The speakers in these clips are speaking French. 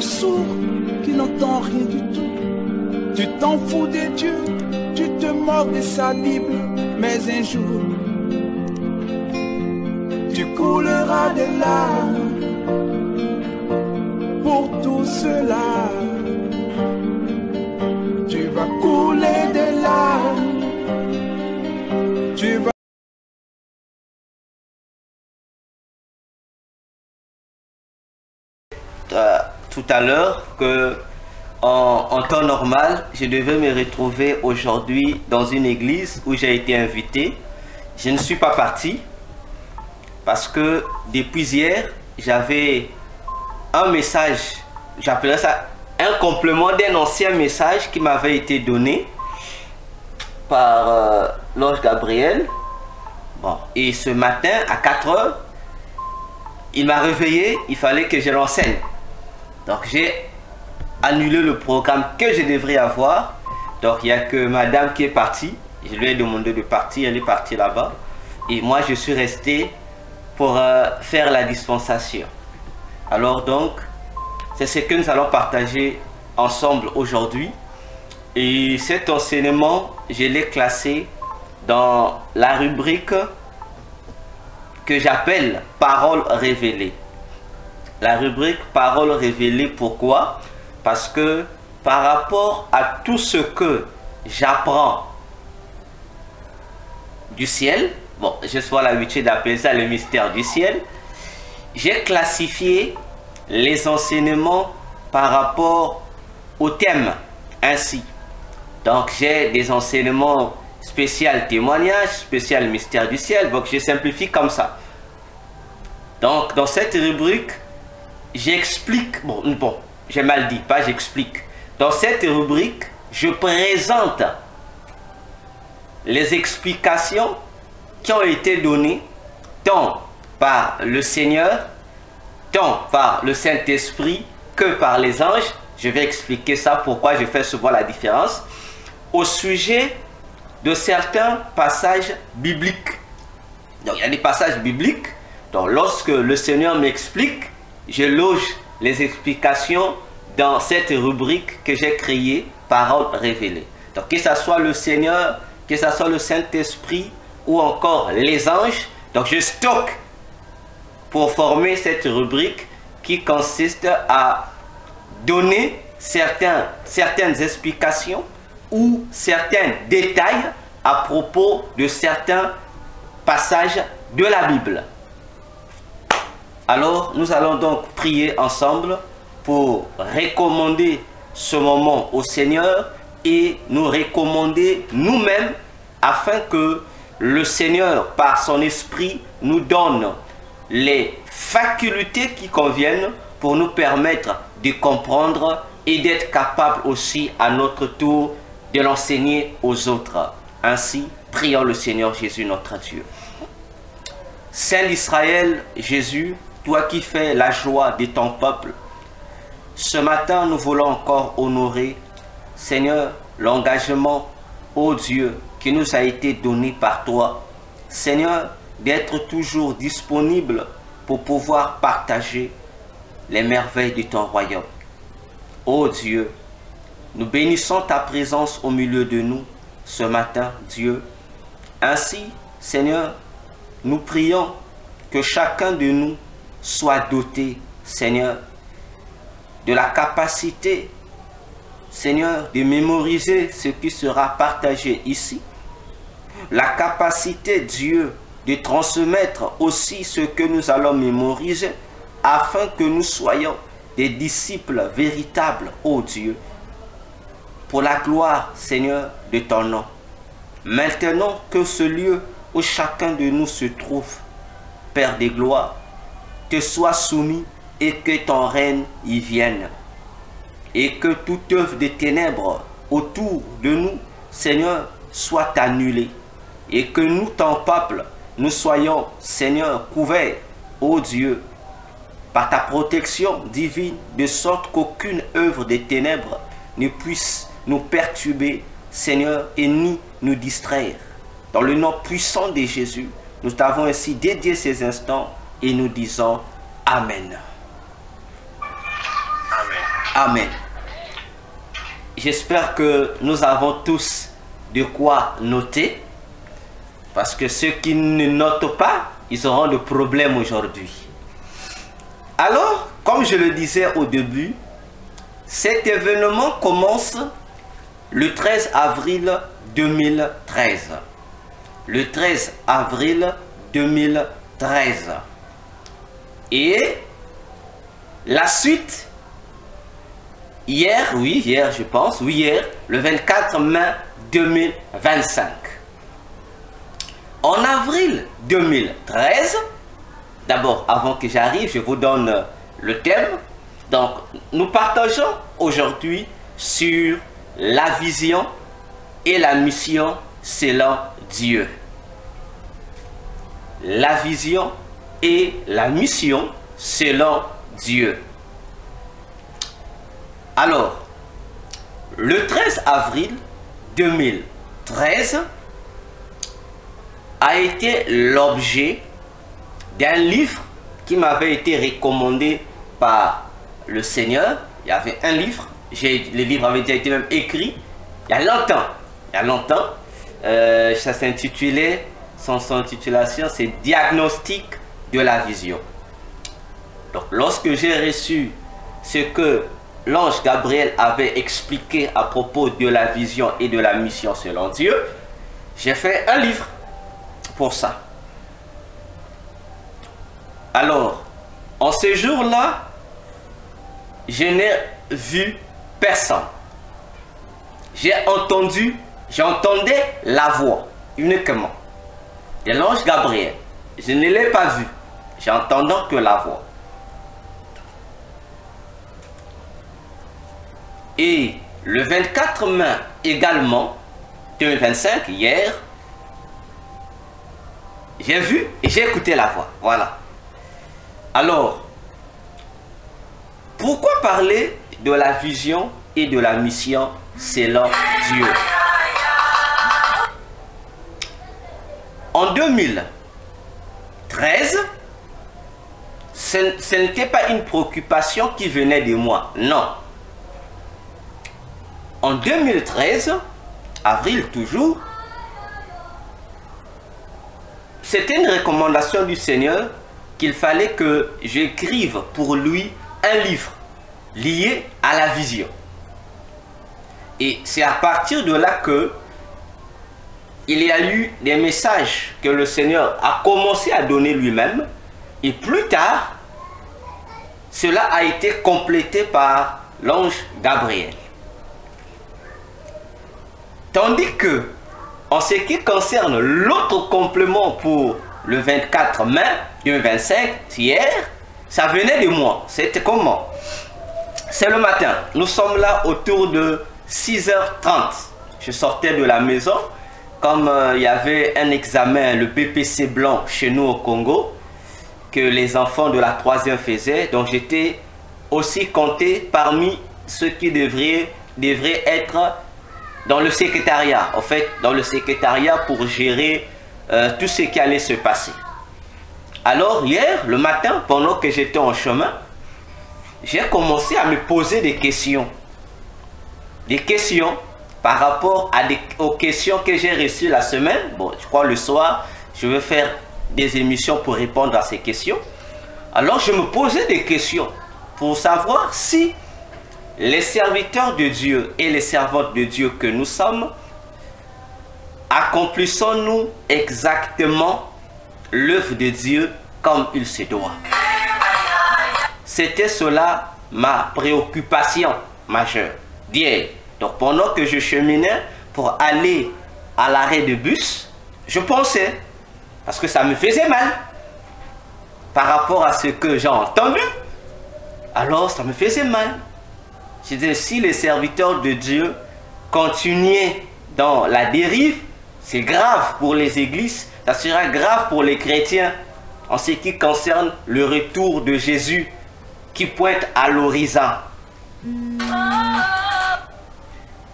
sourd qui n'entend rien du tout. Tu t'en fous de Dieu, tu te moques de sa Bible, mais un jour, tu couleras des larmes pour tout cela. Tu vas couler des larmes, tu vas... Tout à l'heure que en temps normal, je devais me retrouver aujourd'hui dans une église où j'ai été invité. Je ne suis pas parti parce que depuis hier, j'avais un message, j'appellerais ça un complément d'un ancien message qui m'avait été donné par l'ange Gabriel. Bon, et ce matin à 4 heures, il m'a réveillé, il fallait que je l'enseigne. Donc j'ai annulé le programme que je devrais avoir. Donc il n'y a que madame qui est partie. Je lui ai demandé de partir, elle est partie là-bas. Et moi je suis resté pour faire la dispensation. Alors donc, c'est ce que nous allons partager ensemble aujourd'hui. Et cet enseignement, je l'ai classé dans la rubrique que j'appelle Paroles révélées. La rubrique Paroles révélées, pourquoi? Parce que par rapport à tout ce que j'apprends du ciel, bon, je suis l'habitude d'appeler ça le mystère du ciel, j'ai classifié les enseignements par rapport au thème ainsi. Donc j'ai des enseignements spécial témoignage, spécial mystère du ciel, donc je simplifie comme ça. Donc dans cette rubrique, j'explique, bon, j'ai mal dit, pas j'explique. Dans cette rubrique, je présente les explications qui ont été données tant par le Seigneur, tant par le Saint-Esprit que par les anges. Je vais expliquer ça, pourquoi je fais souvent la différence au sujet de certains passages bibliques. Donc il y a des passages bibliques, donc lorsque le Seigneur m'explique, je loge les explications dans cette rubrique que j'ai créée, Paroles révélées. Donc que ce soit le Seigneur, que ce soit le Saint-Esprit ou encore les anges, donc je stocke pour former cette rubrique qui consiste à donner certaines explications ou certains détails à propos de certains passages de la Bible. Alors, nous allons donc prier ensemble pour recommander ce moment au Seigneur et nous recommander nous-mêmes afin que le Seigneur, par son esprit, nous donne les facultés qui conviennent pour nous permettre de comprendre et d'être capable aussi à notre tour de l'enseigner aux autres. Ainsi, prions le Seigneur Jésus notre Dieu. Saint d'Israël, Jésus, toi qui fais la joie de ton peuple, ce matin nous voulons encore honorer, Seigneur, l'engagement, ô Dieu, qui nous a été donné par toi. Seigneur, d'être toujours disponible pour pouvoir partager les merveilles de ton royaume. Ô Dieu, nous bénissons ta présence au milieu de nous ce matin, Dieu. Ainsi, Seigneur, nous prions que chacun de nous soit doté, Seigneur, de la capacité, Seigneur, de mémoriser ce qui sera partagé ici. La capacité, Dieu, de transmettre aussi ce que nous allons mémoriser afin que nous soyons des disciples véritables, ô Dieu, pour la gloire, Seigneur, de ton nom. Maintenant que ce lieu où chacun de nous se trouve, Père des gloires, te soit soumis et que ton règne y vienne. Et que toute œuvre de ténèbres autour de nous, Seigneur, soit annulée. Et que nous, ton peuple, nous soyons, Seigneur, couverts, ô Dieu, par ta protection divine, de sorte qu'aucune œuvre des ténèbres ne puisse nous perturber, Seigneur, et ni nous distraire. Dans le nom puissant de Jésus, nous t'avons ainsi dédié ces instants et nous disons Amen. Amen. Amen. J'espère que nous avons tous de quoi noter, parce que ceux qui ne notent pas, ils auront des problèmes aujourd'hui. Alors, comme je le disais au début, cet événement commence le 13 avril 2013. Le 13 avril 2013. Et la suite, hier, je pense, hier, le 24 mai 2025. En avril 2013, d'abord, avant que j'arrive, je vous donne le thème. Donc, nous partageons aujourd'hui sur la vision et la mission selon Dieu. La vision et la mission selon Dieu. Alors, le 13 avril 2013 a été l'objet d'un livre qui m'avait été recommandé par le Seigneur. Il y avait un livre, le livre avait déjà été même écrit il y a longtemps. Ça s'intitulait, son intitulation, c'est Diagnostic de la vision. Donc, lorsque j'ai reçu ce que l'ange Gabriel avait expliqué à propos de la vision et de la mission selon Dieu, j'ai fait un livre pour ça. Alors, en ce jour-là, je n'ai vu personne. J'entendais la voix uniquement de l'ange Gabriel. Je ne l'ai pas vu. J'entendais que la voix. Et le 24 mai également, 2025, hier, j'ai vu et j'ai écouté la voix. Voilà. Alors, pourquoi parler de la vision et de la mission selon Dieu? En 2013, ce n'était pas une préoccupation qui venait de moi, non. En 2013, avril toujours, c'était une recommandation du Seigneur qu'il fallait que j'écrive pour lui un livre lié à la vision. Et c'est à partir de là que il y a eu des messages que le Seigneur a commencé à donner lui-même. Et plus tard, cela a été complété par l'ange Gabriel. Tandis que, en ce qui concerne l'autre complément pour le 24 mai 2025, hier, ça venait de moi. C'était comment? C'est le matin. Nous sommes là autour de 6h30. Je sortais de la maison. Comme il y avait un examen, le BPC blanc chez nous au Congo, que les enfants de la 3e faisaient. Donc j'étais aussi compté parmi ceux qui devraient être dans le secrétariat. En fait, dans le secrétariat pour gérer tout ce qui allait se passer. Alors hier, le matin, pendant que j'étais en chemin, j'ai commencé à me poser des questions. Des questions par rapport aux questions que j'ai reçues la semaine. Bon, je crois le soir, je vais faire des émissions pour répondre à ces questions. Alors, je me posais des questions pour savoir si les serviteurs de Dieu et les servantes de Dieu que nous sommes, accomplissons-nous exactement l'œuvre de Dieu comme il se doit. C'était cela ma préoccupation majeure d'hier. Donc pendant que je cheminais pour aller à l'arrêt de bus, je pensais, parce que ça me faisait mal par rapport à ce que j'ai entendu, alors ça me faisait mal. Je disais, si les serviteurs de Dieu continuaient dans la dérive, c'est grave pour les églises, ça sera grave pour les chrétiens en ce qui concerne le retour de Jésus qui pointe à l'horizon.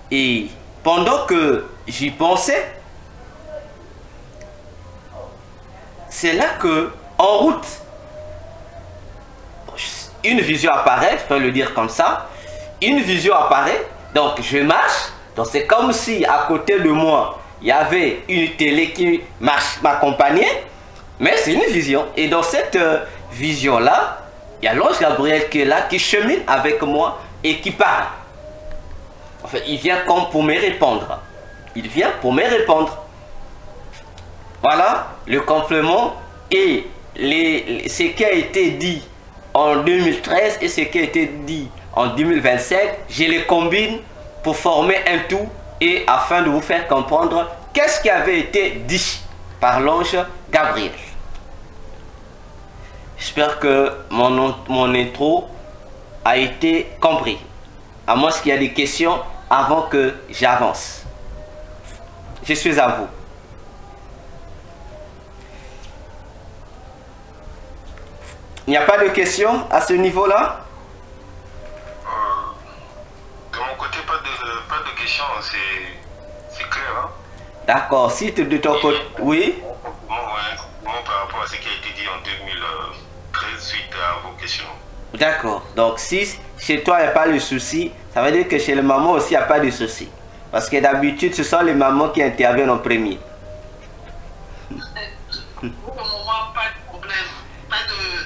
Et pendant que j'y pensais, c'est là que, en route, une vision apparaît, je peux le dire comme ça, une vision apparaît, donc je marche, donc c'est comme si à côté de moi, il y avait une télé qui m'accompagnait, mais c'est une vision. Et dans cette vision-là, il y a l'ange Gabriel qui est là, qui chemine avec moi et qui parle. En fait, il vient comme pour me répondre. Il vient pour me répondre. Voilà le complément et ce qui a été dit en 2013 et ce qui a été dit en 2027, je les combine pour former un tout et afin de vous faire comprendre qu'est-ce qui avait été dit par l'ange Gabriel. J'espère que mon intro a été compris. À moins qu'il y ait des questions avant que j'avance. Je suis à vous. Il n'y a pas de questions à ce niveau-là? De mon côté, pas de questions, c'est clair. Hein? D'accord, si tu de ton côté, oui. Moi, par rapport à ce qui a été dit en 2013 suite à vos questions. D'accord, donc si chez toi il n'y a pas de souci, ça veut dire que chez les mamans aussi il n'y a pas de souci. Parce que d'habitude, ce sont les mamans qui interviennent en premier. Pour le moment, pas de problème, pas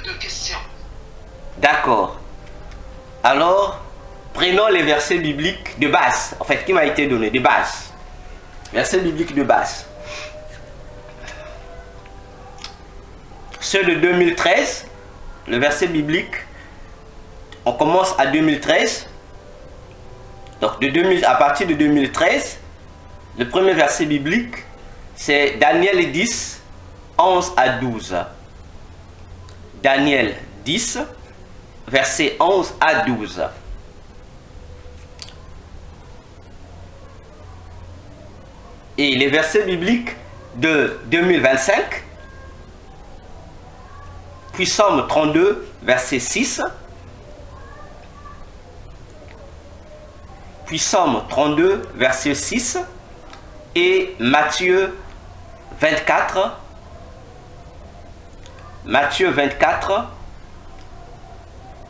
de questions. D'accord. Alors, prenons les versets bibliques de base, en fait, qui m'a été donné, de base. Versets bibliques de base. Ceux de 2013, le verset biblique, on commence à 2013. Donc, à partir de 2013, le premier verset biblique, c'est Daniel 10, 11 à 12. Daniel 10, verset 11 à 12. Et les versets bibliques de 2025, puis Psaume 32, verset 6, puis Psaume 32, verset 6, et Matthieu 24,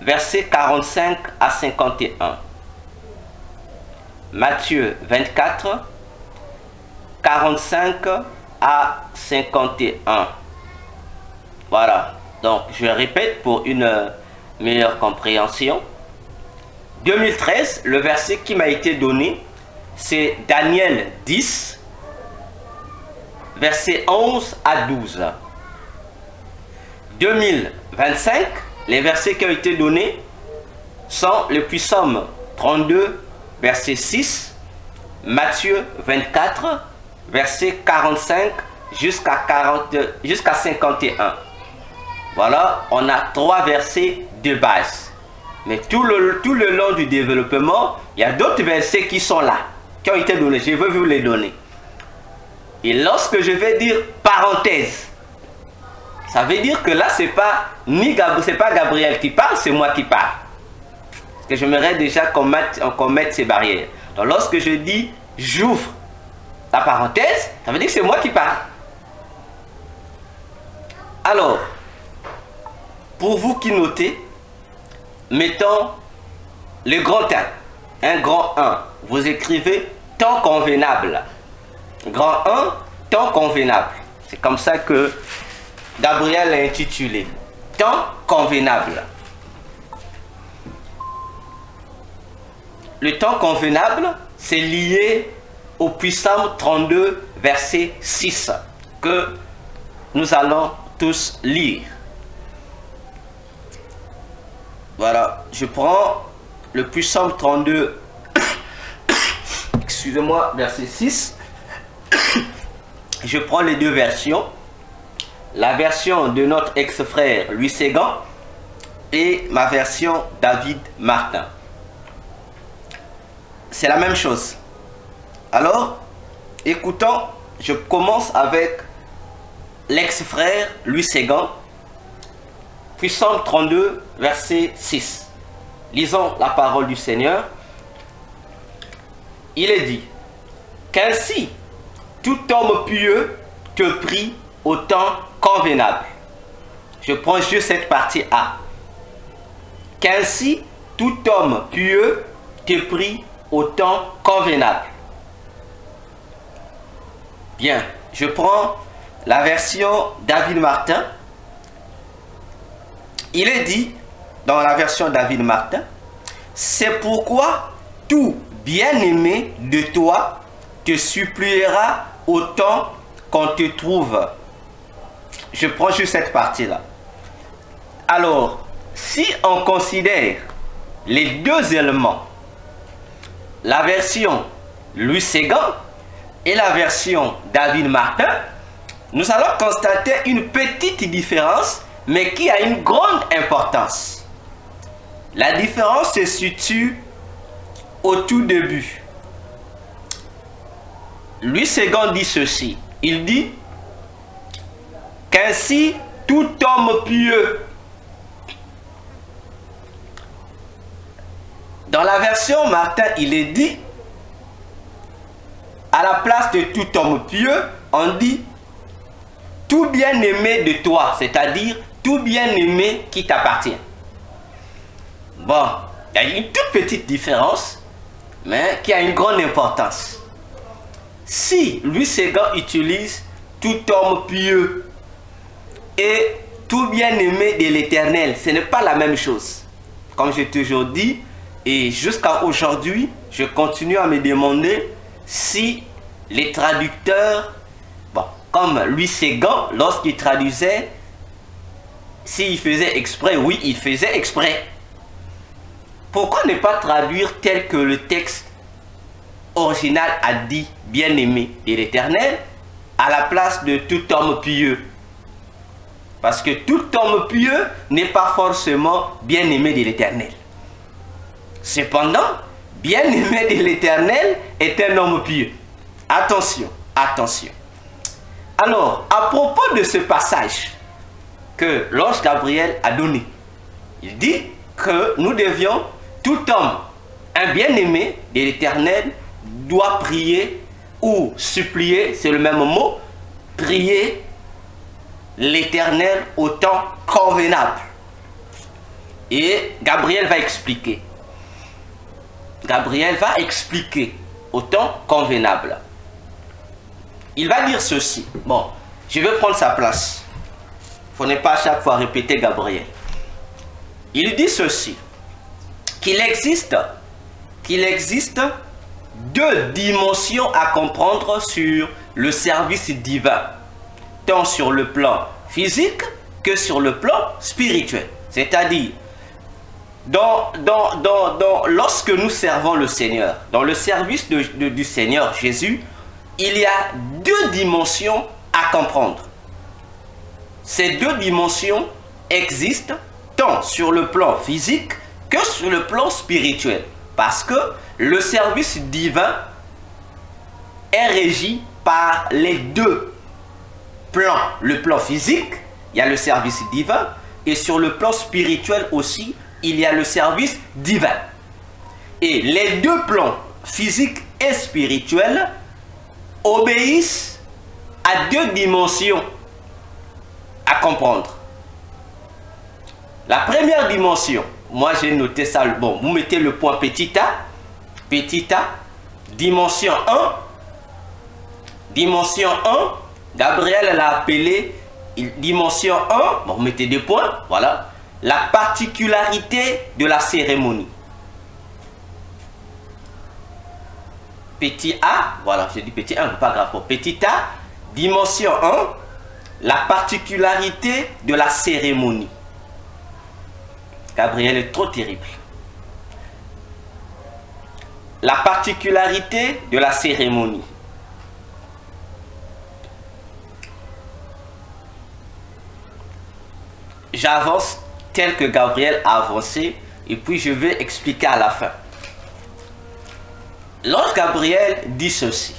verset 45 à 51. Matthieu 24, 45 à 51. Voilà. Donc, je répète pour une meilleure compréhension. 2013, le verset qui m'a été donné, c'est Daniel 10, verset 11 à 12. 2025, les versets qui ont été donnés sont le Psaume 32, verset 6, Matthieu 24, verset 45 jusqu'à 51. Voilà, on a 3 versets de base. Mais tout le long du développement, il y a d'autres versets qui sont là, qui ont été donnés. Je veux vous les donner. Et lorsque je vais dire parenthèse, ça veut dire que là, c'est pas Gabriel qui parle, c'est moi qui parle. Parce que j'aimerais déjà qu'on mette ces barrières. Donc lorsque je dis j'ouvre la parenthèse, ça veut dire que c'est moi qui parle. Alors, pour vous qui notez, mettons le grand 1, un grand 1. Vous écrivez temps convenable. Grand 1, temps convenable. C'est comme ça que Gabriel l'a intitulé. Temps convenable. Le temps convenable, c'est lié au Psaume 32, verset 6, que nous allons tous lire. Voilà, je prends le Psaume 32, excusez-moi, verset 6. Je prends les deux versions. La version de notre ex-frère Louis Ségan et ma version David Martin. C'est la même chose. Alors, écoutons, je commence avec l'ex-frère Louis Ségan. Psaume 32, verset 6. Lisons la parole du Seigneur. Il est dit: qu'ainsi tout homme pieux te prie au temps convenable. Je prends juste cette partie A. Qu'ainsi tout homme pieux te prie au temps convenable. Bien, je prends la version David Martin. Il est dit dans la version David Martin, c'est pourquoi tout bien-aimé de toi te suppliera au temps qu'on te trouve. Je prends juste cette partie-là. Alors, si on considère les deux éléments, la version Louis Séguin et la version David Martin, nous allons constater une petite différence, mais qui a une grande importance. La différence se situe au tout début. Louis Séguin dit ceci. Il dit qu'ainsi tout homme pieux. Dans la version Martin, il est dit, à la place de tout homme pieux, on dit tout bien-aimé de toi, c'est-à-dire tout bien-aimé qui t'appartient. Bon, il y a une toute petite différence, mais qui a une grande importance. Si Louis Séguin utilise tout homme pieux et tout bien-aimé de l'Éternel, ce n'est pas la même chose. Comme j'ai toujours dit, et jusqu'à aujourd'hui, je continue à me demander si les traducteurs, bon, comme Louis Séguin, lorsqu'il traduisait, s'il faisait exprès, oui, il faisait exprès. Pourquoi ne pas traduire tel que le texte original a dit, bien-aimé de l'Éternel, à la place de tout homme pieux? Parce que tout homme pieux n'est pas forcément bien-aimé de l'Éternel. Cependant, bien-aimé de l'Éternel est un homme pieux. Attention, attention. Alors, à propos de ce passage que l'ange Gabriel a donné, il dit que nous devions, tout homme, un bien-aimé de l'Éternel, doit prier ou supplier, c'est le même mot, prier l'Éternel au temps convenable. Et Gabriel va expliquer. Gabriel va expliquer au temps convenable. Il va dire ceci. Bon, je vais prendre sa place. Il ne faut pas à chaque fois répéter Gabriel. Il dit ceci. Qu'il existe deux dimensions à comprendre sur le service divin, tant sur le plan physique que sur le plan spirituel. C'est-à-dire, lorsque nous servons le Seigneur, dans le service du Seigneur Jésus, il y a deux dimensions à comprendre. Ces deux dimensions existent tant sur le plan physique que sur le plan spirituel. Parce que le service divin est régi par les deux plans. Le plan physique, il y a le service divin, et sur le plan spirituel aussi, il y a le service divin. Et les deux plans, physique et spirituel, obéissent à deux dimensions à comprendre. La première dimension, moi j'ai noté ça, bon, vous mettez le point petit a, dimension 1, Gabriel l'a appelé dimension 1, bon, vous mettez deux points, voilà. La particularité de la cérémonie. Petit a, voilà, j'ai dit petit 1, pas grave. Pour petit a, dimension 1, la particularité de la cérémonie. Gabriel est trop terrible. La particularité de la cérémonie. J'avance tel que Gabriel a avancé et puis je vais expliquer à la fin. Lorsque Gabriel dit ceci,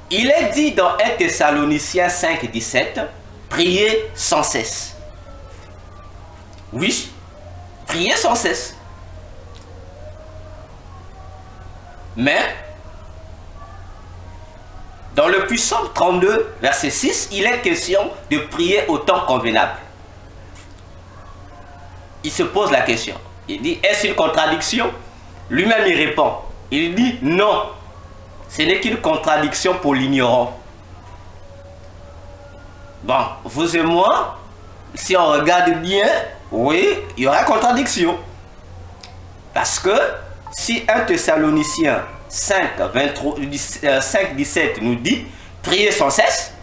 il est dit dans 1 Thessaloniciens 5, 17, priez sans cesse. Oui, priez sans cesse. Mais, dans le Psaume 32, verset 6, il est question de prier au temps convenable. Il se pose la question. Il dit, est-ce une contradiction? Lui-même, il répond. Il dit non. Ce n'est qu'une contradiction pour l'ignorant. Bon, vous et moi, si on regarde bien, oui, il y aura contradiction. Parce que si 1 Thessaloniciens 5, 17 nous dit priez sans cesse,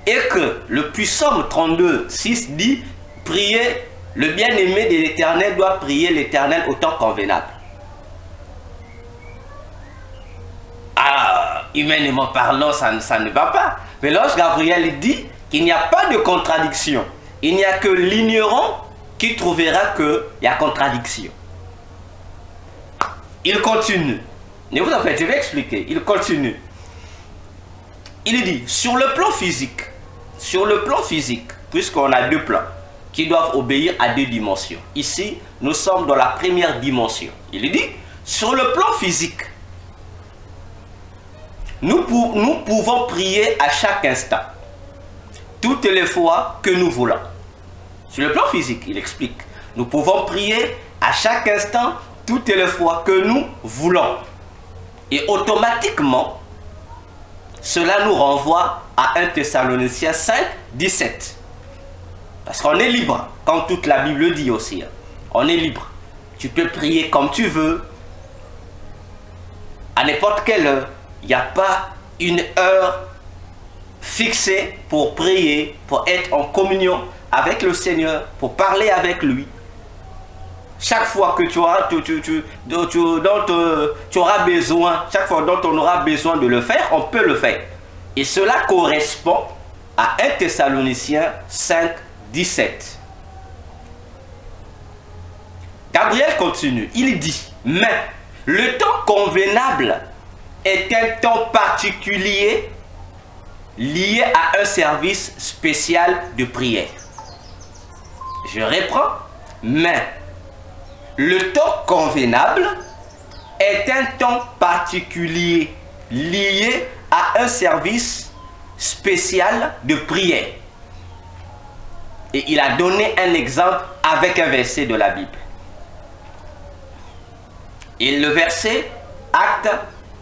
et que le Psaume 32, 6 dit priez, le bien-aimé de l'Éternel doit prier l'Éternel au temps convenable. Ah, humainement parlant, ça ne va pas. Mais lorsque Gabriel dit qu'il n'y a pas de contradiction, il n'y a que l'ignorant qui trouvera qu'il y a contradiction. Il continue. Ne vous en faites, je vais expliquer. Il continue. Il dit, sur le plan physique, puisqu'on a deux plans qui doivent obéir à deux dimensions. Ici, nous sommes dans la première dimension. Il dit, sur le plan physique, nous pouvons prier à chaque instant, toutes les fois que nous voulons. Sur le plan physique, il explique, nous pouvons prier à chaque instant, toutes les fois que nous voulons. Et automatiquement, cela nous renvoie à 1 Thessaloniciens 5, 17. Parce qu'on est libre, comme toute la Bible dit aussi. On est libre. Tu peux prier comme tu veux, à n'importe quelle heure. Il n'y a pas une heure fixée pour prier, pour être en communion avec le Seigneur, pour parler avec lui. Chaque fois que tu auras besoin, chaque fois dont on aura besoin de le faire, on peut le faire. Et cela correspond à 1 Thessaloniciens 5, 17. Gabriel continue, il dit, mais le temps convenable est un temps particulier lié à un service spécial de prière. Je reprends, mais le temps convenable est un temps particulier lié à un service spécial de prière. Et il a donné un exemple avec un verset de la Bible. Et le verset, Actes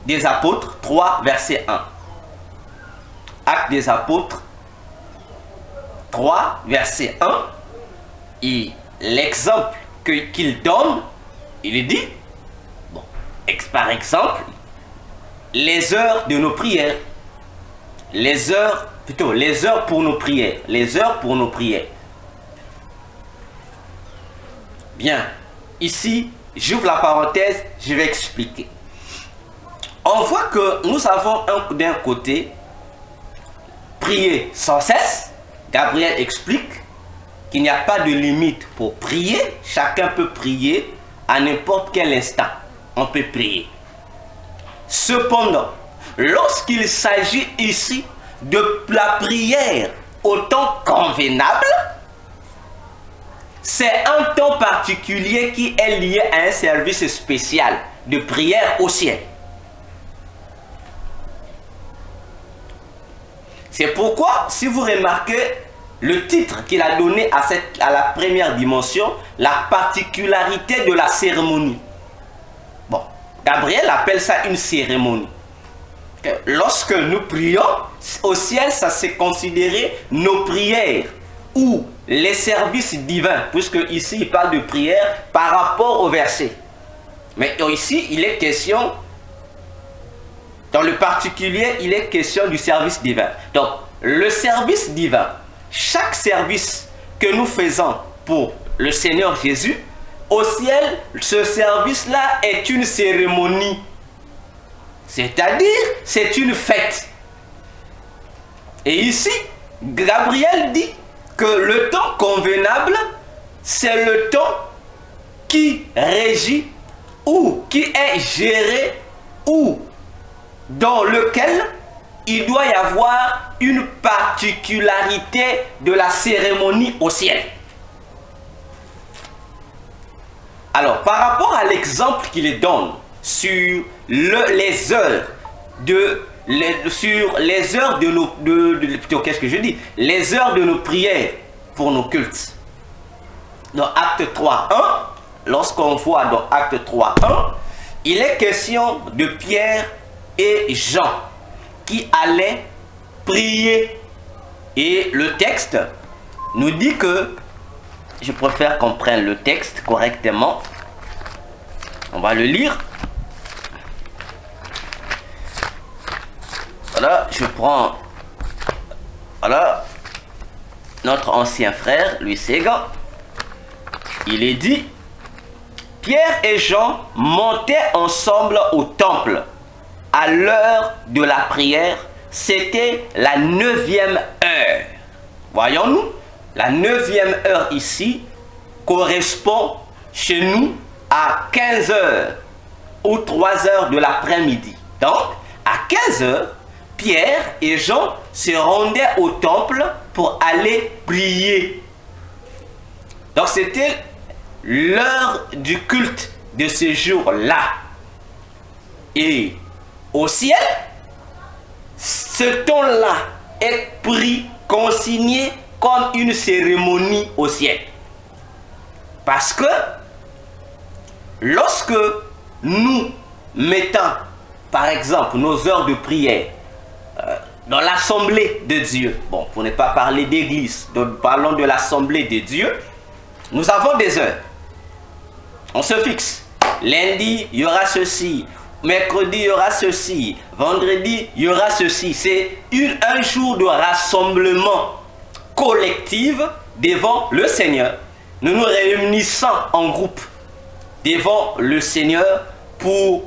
des Apôtres 3, verset 1. Actes des Apôtres 3, verset 1. Et l'exemple qu'il donne, il dit, bon, par exemple, les heures de nos prières, les heures pour nos prières, Bien, ici, j'ouvre la parenthèse, je vais expliquer. On voit que nous avons d'un côté, prier sans cesse. Gabriel explique qu'il n'y a pas de limite pour prier. Chacun peut prier à n'importe quel instant. On peut prier. Cependant, lorsqu'il s'agit ici de la prière au temps convenable, c'est un temps particulier qui est lié à un service spécial de prière au ciel. C'est pourquoi, si vous remarquez le titre qu'il a donné à la première dimension, la particularité de la cérémonie. Bon, Gabriel appelle ça une cérémonie. Lorsque nous prions, au ciel, ça c'est considéré nos prières ou les services divins, puisque ici il parle de prière par rapport au verset. Mais ici, il est question, dans le particulier, il est question du service divin. Donc, le service divin, chaque service que nous faisons pour le Seigneur Jésus, au ciel, ce service-là est une cérémonie. C'est-à-dire, c'est une fête. Et ici, Gabriel dit que le temps convenable, c'est le temps qui régit ou qui est géré ou dans lequel il doit y avoir une particularité de la cérémonie au ciel. Alors, par rapport à l'exemple qu'il donne sur les heures de nos prières pour nos cultes. Dans Acte 3.1, lorsqu'on voit dans Acte 3.1, il est question de Pierre et Jean qui allaient prier. Et le texte nous dit que, je préfère qu'on prenne le texte correctement. On va le lire. Voilà, je prends voilà, notre ancien frère, Louis Séguin. Il est dit, Pierre et Jean montaient ensemble au temple à l'heure de la prière. C'était la 9e heure. Voyons-nous, la 9e heure ici correspond chez nous à 15 heures ou 3 heures de l'après-midi. Donc, à 15 heures, Pierre et Jean se rendaient au temple pour aller prier. Donc, c'était l'heure du culte de ce jour-là. Et au ciel, ce temps-là est pris, consigné comme une cérémonie au ciel. Parce que lorsque nous mettons, par exemple, nos heures de prière dans l'assemblée de Dieu, bon, pour ne pas parler d'église, donc parlons de l'assemblée de Dieu, nous avons des heures. On se fixe. Lundi, il y aura ceci. Mercredi, il y aura ceci. Vendredi, il y aura ceci. C'est un jour de rassemblement collectif devant le Seigneur. Nous nous réunissons en groupe devant le Seigneur pour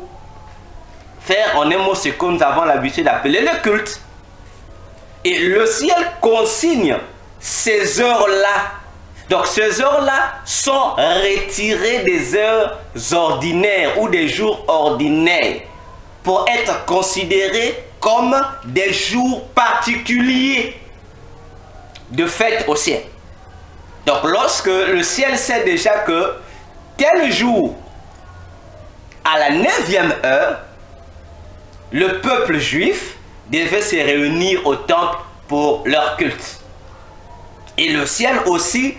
faire en un mot ce que nous avons l'habitude d'appeler le culte. Et le ciel consigne ces heures-là. Donc ces heures-là sont retirées des heures ordinaires ou des jours ordinaires pour être considérées comme des jours particuliers de fête au ciel. Donc lorsque le ciel sait déjà que tel jour, à la 9e heure, le peuple juif devait se réunir au temple pour leur culte. Et le ciel aussi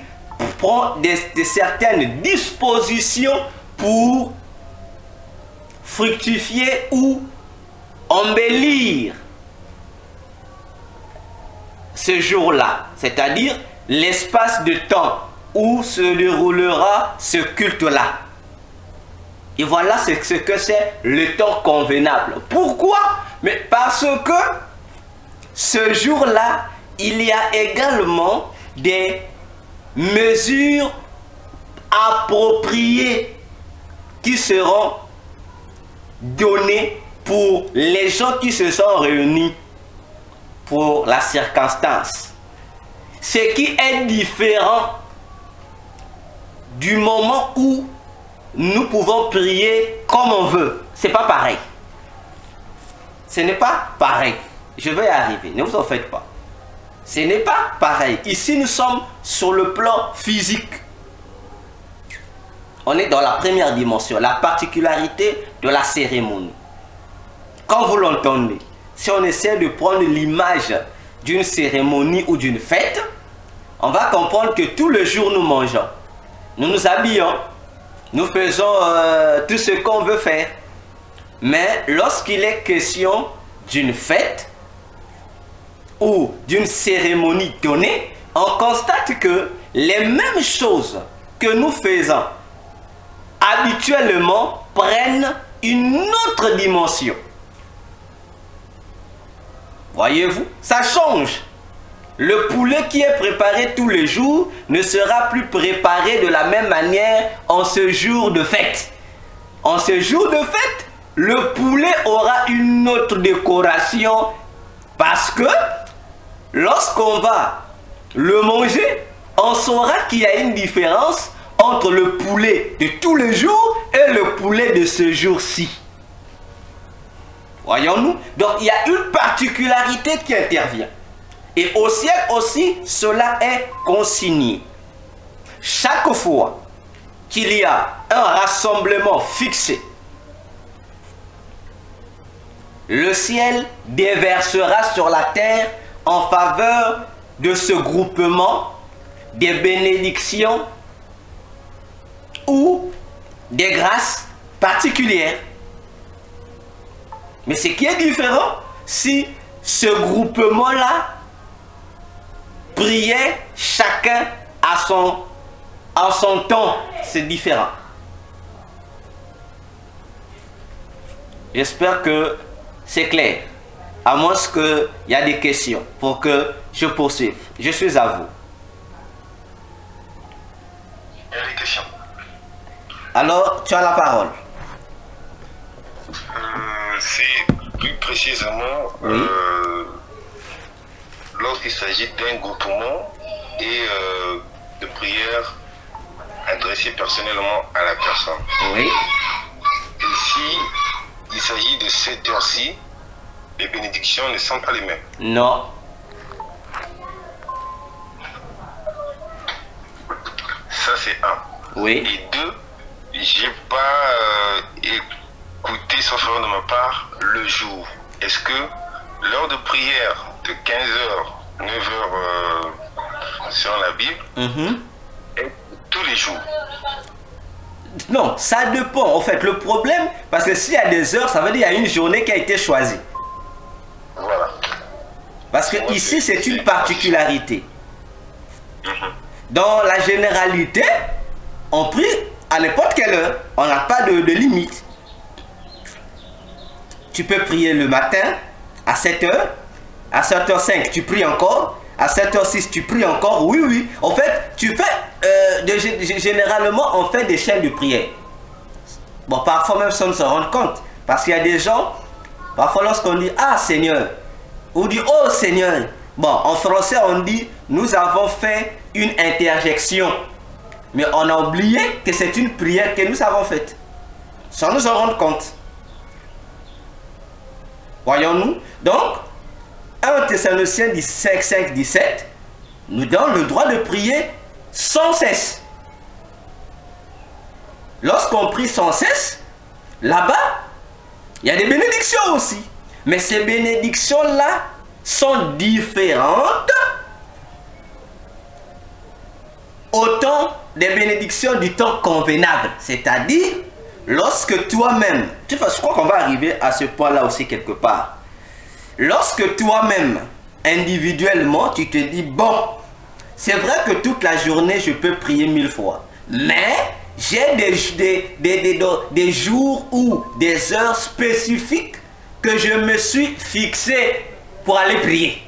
prend certaines dispositions pour fructifier ou embellir ce jour-là, c'est-à-dire l'espace de temps où se déroulera ce culte-là. Et voilà ce que c'est le temps convenable. Pourquoi? Mais parce que ce jour-là, il y a également des mesures appropriées qui seront données pour les gens qui se sont réunis pour la circonstance. Ce qui est différent du moment où nous pouvons prier comme on veut. C'est pas pareil. Ce n'est pas pareil. Je vais y arriver, ne vous en faites pas. Ce n'est pas pareil. Ici, nous sommes sur le plan physique. On est dans la première dimension, la particularité de la cérémonie. Quand vous l'entendez, si on essaie de prendre l'image d'une cérémonie ou d'une fête, on va comprendre que tous les jours nous mangeons. Nous nous habillons. Nous faisons tout ce qu'on veut faire. Mais lorsqu'il est question d'une fête ou d'une cérémonie donnée, on constate que les mêmes choses que nous faisons habituellement prennent une autre dimension. Voyez-vous, ça change. Le poulet qui est préparé tous les jours ne sera plus préparé de la même manière en ce jour de fête. En ce jour de fête, le poulet aura une autre décoration parce que lorsqu'on va le manger, on saura qu'il y a une différence entre le poulet de tous les jours et le poulet de ce jour-ci. Voyons-nous? Donc il y a une particularité qui intervient. Et au ciel aussi, cela est consigné. Chaque fois qu'il y a un rassemblement fixé, le ciel déversera sur la terre en faveur de ce groupement des bénédictions ou des grâces particulières. Mais ce qui est différent, si ce groupement-là priait chacun à son temps, c'est différent. J'espère que c'est clair. À moins qu'il y a des questions pour que je poursuive. Je suis à vous. Il y a des questions. Alors, tu as la parole. C'est plus précisément lorsqu'il s'agit d'un groupement et de prières adressées personnellement à la personne. Oui. Et si il s'agit de cette heure-ci, les bénédictions ne sont pas les mêmes. Non. Ça, c'est un. Oui. Et deux, j'ai pas écouté, sauf erreur de ma part, le jour. Est-ce que l'heure de prière de 15h, 9h selon la Bible, est tous les jours? Non, ça dépend. En fait, le problème, parce que s'il y a des heures, ça veut dire qu'il y a une journée qui a été choisie. Voilà. Parce que ici, c'est une particularité. Dans la généralité, on prie à n'importe quelle heure. On n'a pas de limite. Tu peux prier le matin à 7h. À 7h05, tu pries encore. À 7h06, tu pries encore. Oui, oui. En fait, tu fais... généralement, on fait des chaînes de prière. Bon, parfois même sans se rendre compte. Parce qu'il y a des gens... Parfois, lorsqu'on dit « Ah, Seigneur », on dit « Oh, Seigneur ». Bon, en français, on dit « Nous avons fait une interjection ». Mais on a oublié que c'est une prière que nous avons faite. Sans nous en rendre compte. Voyons-nous. Donc, 1 Thessaloniciens 5, 17 nous donne le droit de prier sans cesse. Lorsqu'on prie sans cesse, là-bas, il y a des bénédictions aussi. Mais ces bénédictions-là sont différentes au temps des bénédictions du temps convenable. C'est-à-dire, lorsque toi-même, je crois qu'on va arriver à ce point-là aussi quelque part. Lorsque toi-même, individuellement, tu te dis, bon, c'est vrai que toute la journée, je peux prier 1000 fois. Mais j'ai des jours ou des heures spécifiques que je me suis fixé pour aller prier.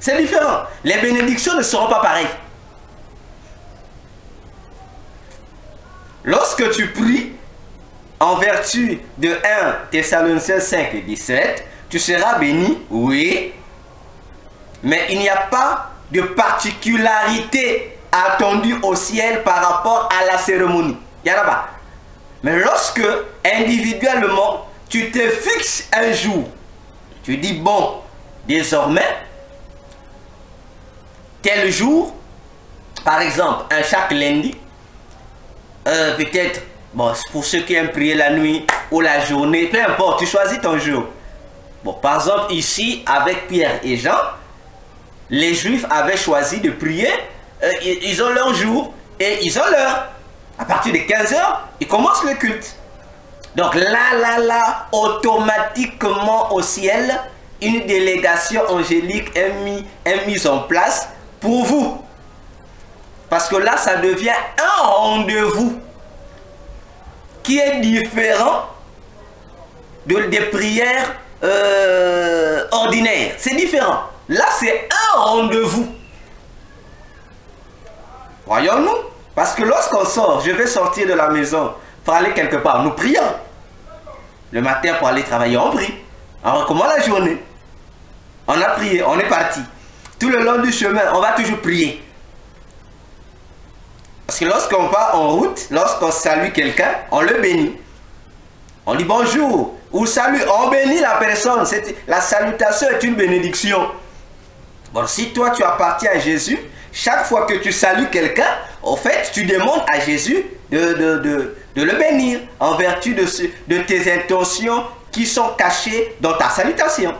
C'est différent. Les bénédictions ne seront pas pareilles. Lorsque tu pries, en vertu de 1 Thessaloniciens 5, 17, tu seras béni, oui, mais il n'y a pas de particularité attendue au ciel par rapport à la cérémonie. Il n'y en a pas. Mais lorsque, individuellement, tu te fixes un jour, tu dis, bon, désormais, tel jour, par exemple, chaque lundi, peut-être, bon, pour ceux qui aiment prier la nuit ou la journée, peu importe, tu choisis ton jour. Bon, par exemple, ici, avec Pierre et Jean, les Juifs avaient choisi de prier, ils ont leur jour et ils ont l'heure. À partir de 15h, ils commencent le culte. Donc là, automatiquement au ciel, une délégation angélique est mise en place pour vous. Parce que là, ça devient un rendez-vous qui est différent des prières ordinaires. C'est différent. Là, c'est un rendez-vous. Voyons-nous? Parce que lorsqu'on sort, je vais sortir de la maison pour aller quelque part, nous prions. Le matin pour aller travailler, on prie. On recommence la journée. On a prié, on est parti. Tout le long du chemin, on va toujours prier. Parce que lorsqu'on va en route, lorsqu'on salue quelqu'un, on le bénit. On dit bonjour ou salut, on bénit la personne. La salutation est une bénédiction. Bon, si toi tu appartiens à Jésus, chaque fois que tu salues quelqu'un, en fait, tu demandes à Jésus de le bénir en vertu de tes intentions qui sont cachées dans ta salutation.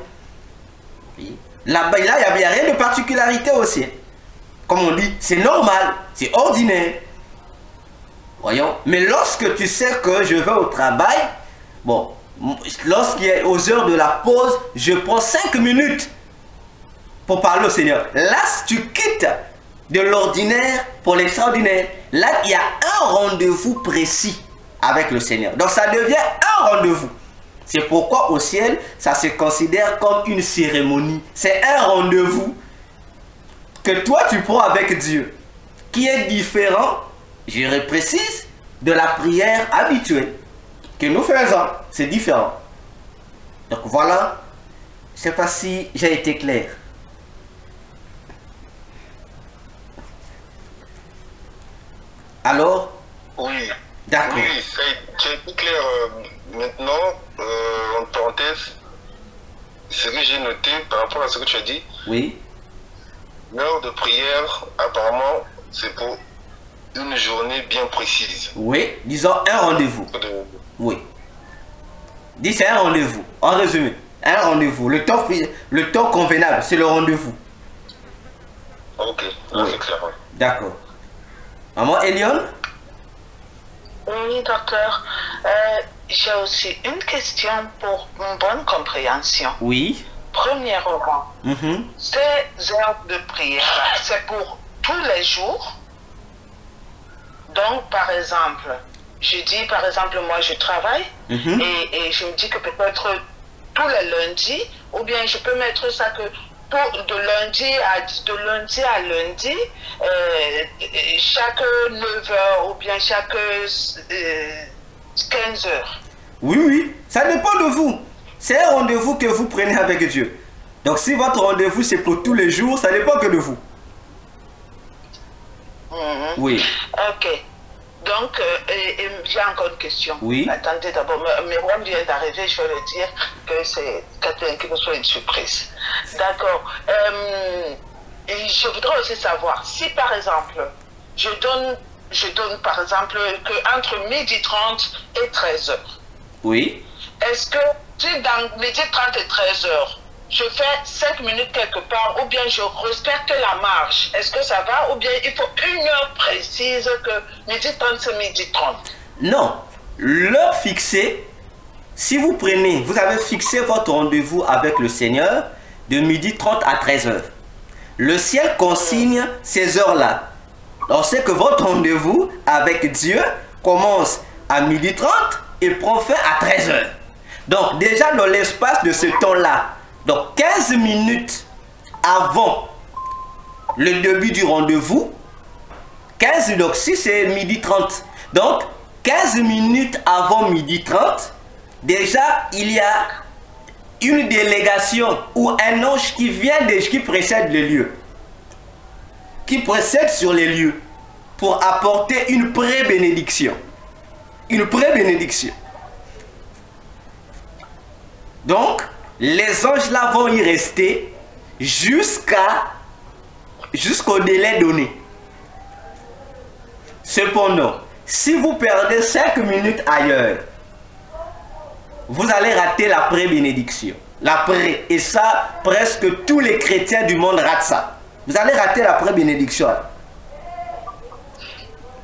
Là-bas, il n'y a rien de particularité aussi. Comme on dit, c'est normal, c'est ordinaire. Voyons. Mais lorsque tu sais que je vais au travail, Bon, lorsqu'il est aux heures de la pause, je prends 5 minutes pour parler au Seigneur. Là, tu quittes de l'ordinaire pour l'extraordinaire. Là, il y a un rendez-vous précis avec le Seigneur. Donc, ça devient un rendez-vous. C'est pourquoi au ciel, ça se considère comme une cérémonie. C'est un rendez-vous que toi, tu prends avec Dieu, qui est différent, je précise, de la prière habituelle que nous faisons. C'est différent. Donc, voilà. Je ne sais pas si j'ai été clair. Alors? Oui. D'accord. Oui, ça a été clair. Maintenant, en parenthèse, ce que j'ai noté par rapport à ce que tu as dit, Oui. l'heure de prière, apparemment, c'est pour une journée bien précise. Oui, disons un rendez-vous. Oui. Dis c'est un rendez-vous. En résumé, un rendez-vous. Le temps convenable, c'est le rendez-vous. Ok, là Oui. c'est clair. Ouais. D'accord. Maman Elion? Oui, docteur. J'ai aussi une question pour une bonne compréhension. Oui. Premièrement, Mhm. ces heures de prière, c'est pour tous les jours. Donc, par exemple, je dis, par exemple, moi je travaille Mhm. et je me dis que peut-être tous les lundis, ou bien je peux mettre ça que de lundi à lundi, chaque 9 heures ou bien chaque 15 heures. Oui, oui. Ça dépend de vous. C'est un rendez-vous que vous prenez avec Dieu. Donc si votre rendez-vous c'est pour tous les jours, ça dépend que de vous. Mhm. Oui. Ok. Donc, j'ai encore une question. Oui. Attendez d'abord, Myriam vient d'arriver, je vais le dire que c'est Catherine qui me soit une surprise. D'accord. Je voudrais aussi savoir, si par exemple, je donne par exemple qu'entre 12h30 et 13h, Oui. est-ce que si dans 12h30 et 13h, je fais 5 minutes quelque part, ou bien je respecte la marche, est-ce que ça va, ou bien il faut une heure précise que 12h30 c'est 12h30? Non. L'heure fixée, si vous prenez, vous avez fixé votre rendez-vous avec le Seigneur de 12h30 à 13h. Le ciel consigne ces heures-là. On sait que votre rendez-vous avec Dieu commence à 12h30 et prend fin à 13h. Donc déjà dans l'espace de ce temps-là, donc 15 minutes avant le début du rendez-vous, 15, donc si c'est 12h30, donc 15 minutes avant 12h30, déjà il y a une délégation ou un ange qui vient qui précède le lieu, qui précède sur les lieux pour apporter une pré-bénédiction. Une pré-bénédiction. Donc, les anges là vont y rester jusqu'au délai donné. Cependant, si vous perdez 5 minutes ailleurs, vous allez rater la pré-bénédiction. La pré. Et ça, presque tous les chrétiens du monde ratent ça. Vous allez rater la pré-bénédiction.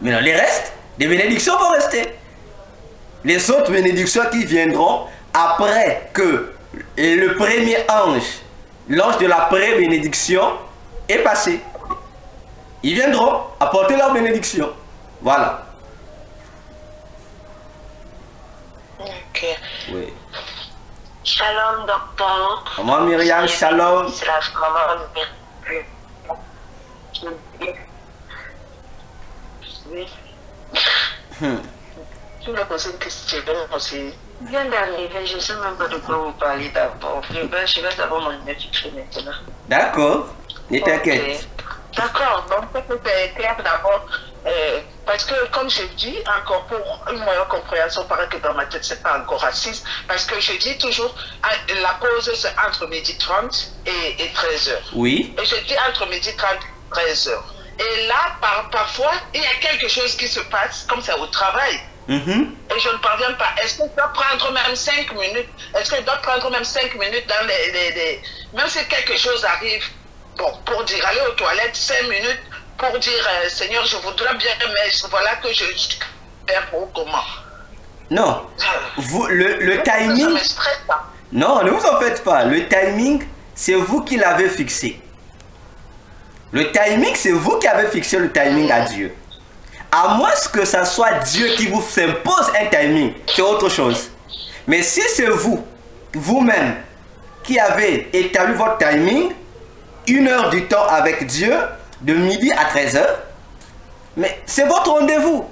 Mais dans les restes, les bénédictions vont rester. Les autres bénédictions qui viendront après que le premier ange, l'ange de la pré-bénédiction, est passé. Ils viendront apporter leur bénédiction. Voilà. Ok. Oui. Shalom, docteur. Maman Myriam, shalom. C'est la maman Oui. Je vais poser une question aussi. Je viens d'arriver, je ne sais même pas de quoi vous parlez d'abord. Je vais d'abord m'en occuper maintenant. D'accord. Ne t'inquiète. Ok. D'accord, donc c'est clair d'abord. Parce que, comme je dis, encore pour une meilleure compréhension, paraît que dans ma tête, c'est pas encore raciste. Parce que je dis toujours, la pause, c'est entre 12h30 et 13h. Oui. Et je dis entre 12h30 et 13h. Et là, parfois, il y a quelque chose qui se passe, comme ça au travail. Mhm. Et je ne parviens pas. Est-ce que je dois prendre même 5 minutes? Est-ce que je dois prendre même 5 minutes dans Même si quelque chose arrive, bon, pour dire aller aux toilettes, 5 minutes, pour dire Seigneur, je voudrais bien, mais voilà que je faire pour comment. Non. Vous, le Ça timing... me stresse, ça. Non, ne vous en faites pas. Le timing, c'est vous qui l'avez fixé. Le timing, c'est vous qui avez fixé le timing à Dieu. À moins que ça soit Dieu qui vous impose un timing, c'est autre chose. Mais si c'est vous, vous-même, qui avez établi votre timing, 1 heure du temps avec Dieu, de midi à 13h, mais c'est votre rendez-vous.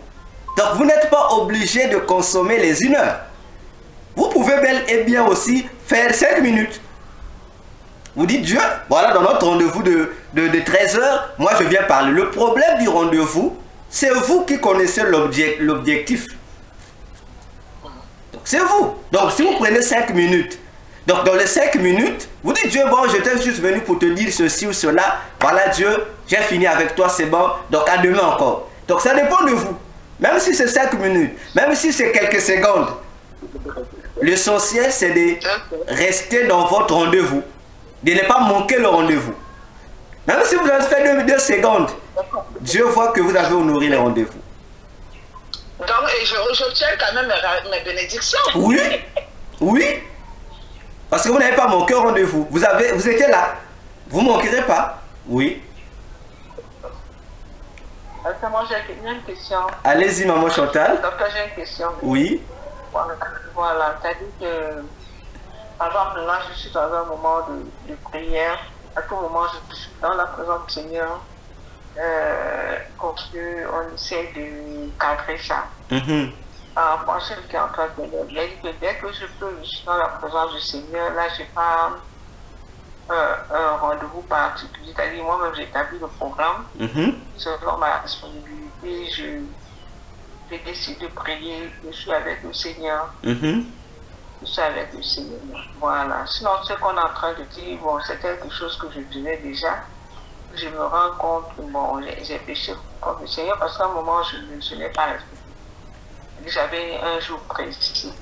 Donc vous n'êtes pas obligé de consommer les 1 heure. Vous pouvez bel et bien aussi faire 5 minutes. Vous dites Dieu, voilà, dans notre rendez-vous de 13h, moi je viens parler. Le problème du rendez-vous, c'est vous qui connaissez l'objectif. C'est vous. Donc si vous prenez 5 minutes, donc dans les 5 minutes, vous dites Dieu, bon, j'étais juste venu pour te dire ceci ou cela. Voilà Dieu, j'ai fini avec toi, c'est bon. Donc à demain encore. Donc ça dépend de vous. Même si c'est 5 minutes, même si c'est quelques secondes. L'essentiel, c'est de rester dans votre rendez-vous. De ne pas manquer le rendez-vous. Même si vous avez fait 2 secondes, Dieu voit que vous avez honoré le rendez-vous. Donc, et je tiens quand même mes bénédictions. Oui, oui. Parce que vous n'avez pas manqué au rendez-vous. Vous étiez là. Vous ne manquerez pas. Oui. Moi, j'ai une question. Allez-y, maman Chantal. Docteur, j'ai une question. Oui. Voilà, tu as dit que, par exemple, là, je suis dans un moment de prière. À tout moment, je suis dans la présence du Seigneur. Quand on essaie de cadrer ça. Moi, celui qui est en train de me dire que dès que je peux, je suis dans la présence du Seigneur. Là, je n'ai pas un rendez-vous particulier. C'est-à-dire, moi-même, j'établis le programme. Selon ma disponibilité, je décide de prier. Je suis avec le Seigneur. Je suis avec le Seigneur. Voilà. Sinon, ce qu'on est en train de dire, bon, c'est quelque chose que je disais déjà. Je me rends compte que bon, j'ai péché contre le Seigneur parce qu'à un moment, je n'ai pas respecté. J'avais un jour précis.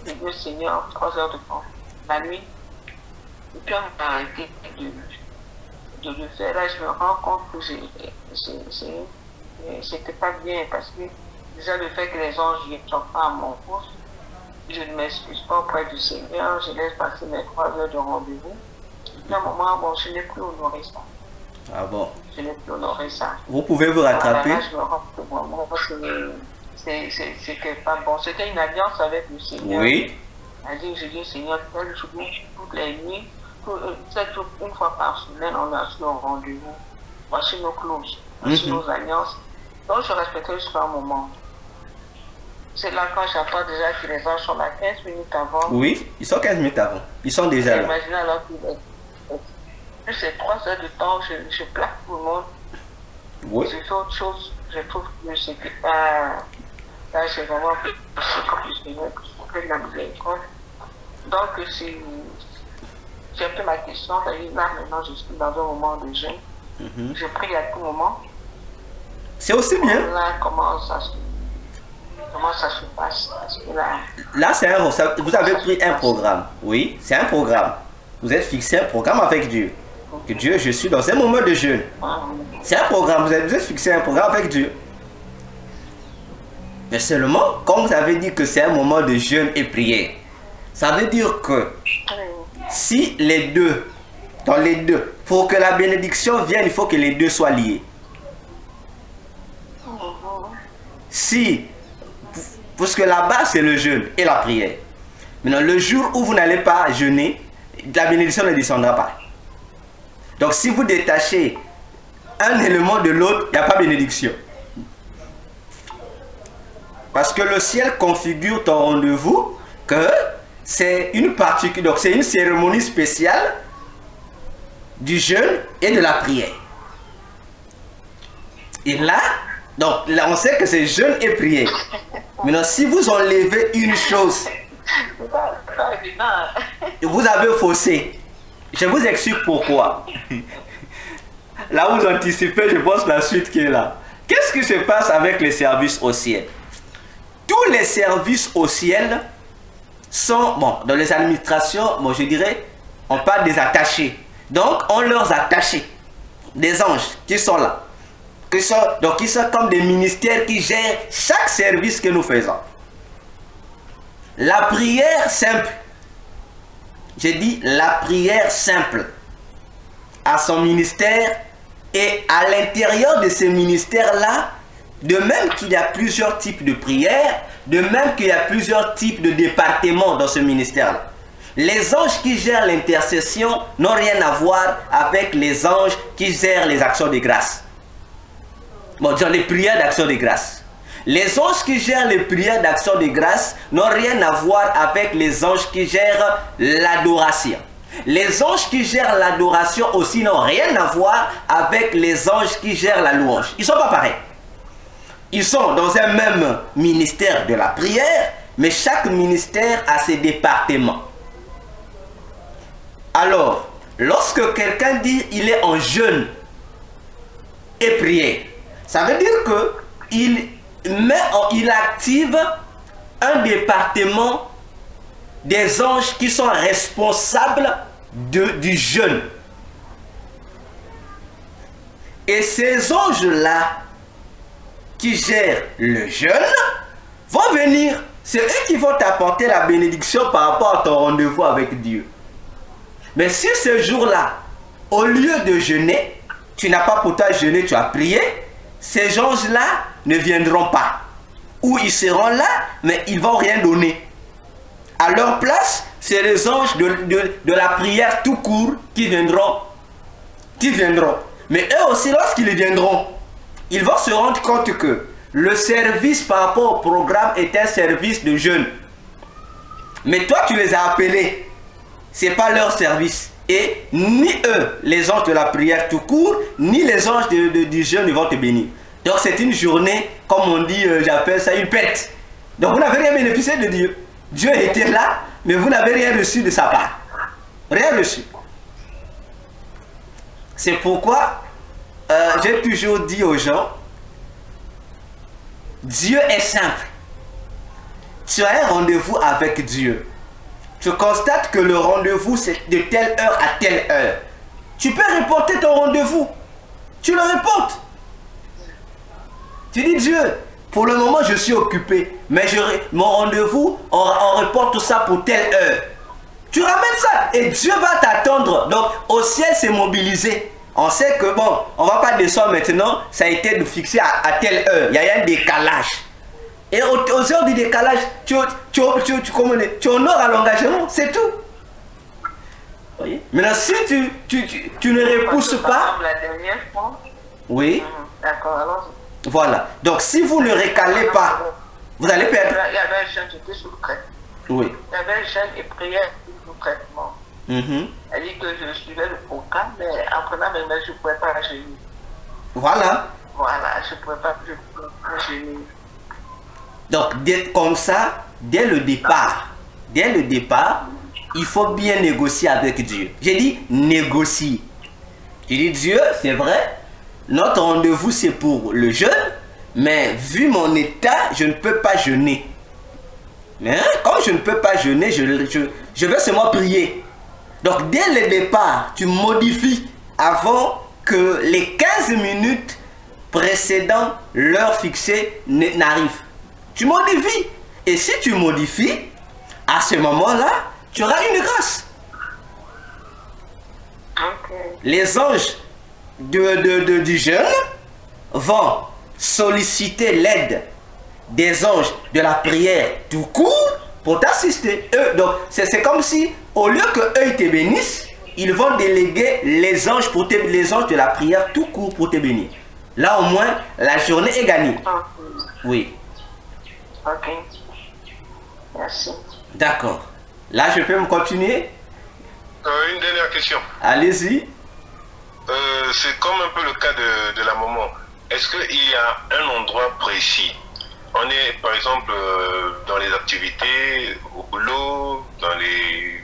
J'ai dit au Seigneur, 3 heures de temps, la nuit. Et puis on m'a arrêté de le faire. Là, je me rends compte que c'était pas bien parce que déjà le fait que les anges ne sont pas à mon poste, je ne m'excuse pas auprès du Seigneur, je laisse passer mes 3 heures de rendez-vous. Et puis à un moment, bon, je n'ai plus honoré ça. Ah bon? Je n'ai plus honoré ça. Vous pouvez vous rattraper? Voilà, là, je me rends compte que c'était pas bon. C'était une alliance avec le Seigneur. Oui. Je dis au Seigneur, tel jour, toutes les nuits, une fois par semaine, on a sur un rendez-vous. Voici nos clauses, voici nos alliances. Donc je respectais jusqu'à un moment. C'est là quand j'entends déjà que les anges sont là 15 minutes avant. Oui, ils sont 15 minutes avant. Ils sont déjà là. Imaginez alors que c'est 3 heures de temps, je plaque tout le monde. Oui. J'ai fait autre chose. Je trouve que c'était pas. Là, j'ai vraiment fait comme le Seigneur, que la miséricorde. Donc, j'ai un peu ma question. Là, maintenant, je suis dans un moment de jeûne. Je prie à tout moment. C'est aussi bien. Là, comment ça se passe? Parce que là, c'est vous avez pris un programme. Oui, c'est un programme. Vous êtes fixé un programme avec Dieu. Que Dieu, je suis dans un moment de jeûne. C'est un programme. Vous êtes fixé un programme avec Dieu. Mais seulement, comme vous avez dit que c'est un moment de jeûne et prière, ça veut dire que si les deux, dans les deux, pour que la bénédiction vienne, il faut que les deux soient liés. Si, parce que la base c'est le jeûne et la prière. Maintenant, le jour où vous n'allez pas jeûner, la bénédiction ne descendra pas. Donc si vous détachez un élément de l'autre, il n'y a pas de bénédiction. Parce que le ciel configure ton rendez-vous que c'est une particulière, donc c'est une cérémonie spéciale du jeûne et de la prière. Et là, donc là on sait que c'est jeûne et prière. Maintenant, si vous enlevez une chose, vous avez faussé. Je vous explique pourquoi. Là, vous anticipez, je pense, la suite qui est là. Qu'est-ce qui se passe avec les services au ciel? Tous les services au ciel sont, bon, dans les administrations, bon, je dirais, on parle des attachés. Donc, on leur attachés, des anges qui sont là. Donc, ils sont comme des ministères qui gèrent chaque service que nous faisons. la prière simple, j'ai dit la prière simple, à son ministère et à l'intérieur de ce ministère-là, de même qu'il y a plusieurs types de prières, de même qu'il y a plusieurs types de départements dans ce ministère-là. Les anges qui gèrent l'intercession n'ont rien à voir avec les anges qui gèrent les actions de grâce. Bon, dans les prières d'action de grâce. Les anges qui gèrent les prières d'action de grâce n'ont rien à voir avec les anges qui gèrent l'adoration. Les anges qui gèrent l'adoration aussi n'ont rien à voir avec les anges qui gèrent la louange. Ils ne sont pas pareils. Ils sont dans un même ministère de la prière, mais chaque ministère a ses départements. Alors, lorsque quelqu'un dit il est en jeûne et prière, ça veut dire qu'il active un département des anges qui sont responsables du jeûne. Et ces anges-là qui gèrent le jeûne vont venir. C'est eux qui vont t'apporter la bénédiction par rapport à ton rendez-vous avec Dieu. Mais si ce jour-là, au lieu de jeûner, tu n'as pas pour toi jeûné, tu as prié, ces anges-là ne viendront pas. Ou ils seront là, mais ils ne vont rien donner. À leur place, c'est les anges de la prière tout court qui viendront. Mais eux aussi, lorsqu'ils viendront, ils vont se rendre compte que le service par rapport au programme est un service de jeûne. Mais toi, tu les as appelés. Ce n'est pas leur service. Et ni eux, les anges de la prière tout court, ni les anges du jeûne ne vont te bénir. Donc c'est une journée, comme on dit, j'appelle ça une pète. Donc vous n'avez rien bénéficié de Dieu. Dieu était là, mais vous n'avez rien reçu de sa part. Rien reçu. C'est pourquoi j'ai toujours dit aux gens, Dieu est simple. Tu as un rendez-vous avec Dieu. Tu constates que le rendez-vous c'est de telle heure à telle heure. Tu peux reporter ton rendez-vous. Tu le reportes. Tu dis Dieu, pour le moment je suis occupé, mais mon rendez-vous, on reporte tout ça pour telle heure. Tu ramènes ça et Dieu va t'attendre. Donc au ciel c'est mobilisé. On sait que bon, on ne va pas descendre maintenant, ça a été fixé à telle heure. Il y a un décalage. Et aux heures du décalage, tu honores à l'engagement, c'est tout. Voyez? Maintenant, si tu ne repousses pas... La dernière fois. Oui. D'accord, alors... Voilà. Donc, si vous ne recalez pas, vous allez perdre. Il y avait un jeune qui était sous le traitement. Oui. Il y avait un jeune et priait sous le traitement. Elle dit que je suivais le programme, mais en prenant mes mains, je ne pouvais pas jeûner. Voilà. Voilà, je ne pouvais pas jeûner. Donc, comme ça, dès le départ, il faut bien négocier avec Dieu. J'ai dit négocier. J'ai dit Dieu, c'est vrai, notre rendez-vous c'est pour le jeûne, mais vu mon état, je ne peux pas jeûner. Mais comme je ne peux pas jeûner, je vais seulement prier. Donc, dès le départ, tu modifies avant que les 15 minutes précédant l'heure fixée n'arrivent. Tu modifies. Et si tu modifies, à ce moment-là, tu auras une grâce. Okay. Les anges du jeûne vont solliciter l'aide des anges de la prière tout court pour t'assister. Donc, c'est comme si, au lieu qu'eux ils te bénissent, ils vont déléguer les anges de la prière tout court pour te bénir. Là, au moins, la journée est gagnée. Oui. Ok. Merci. D'accord. Là, je peux me continuer? Une dernière question. Allez-y. C'est comme un peu le cas de la maman. Est-ce qu'il y a un endroit précis? On est, par exemple, dans les activités, au boulot, dans les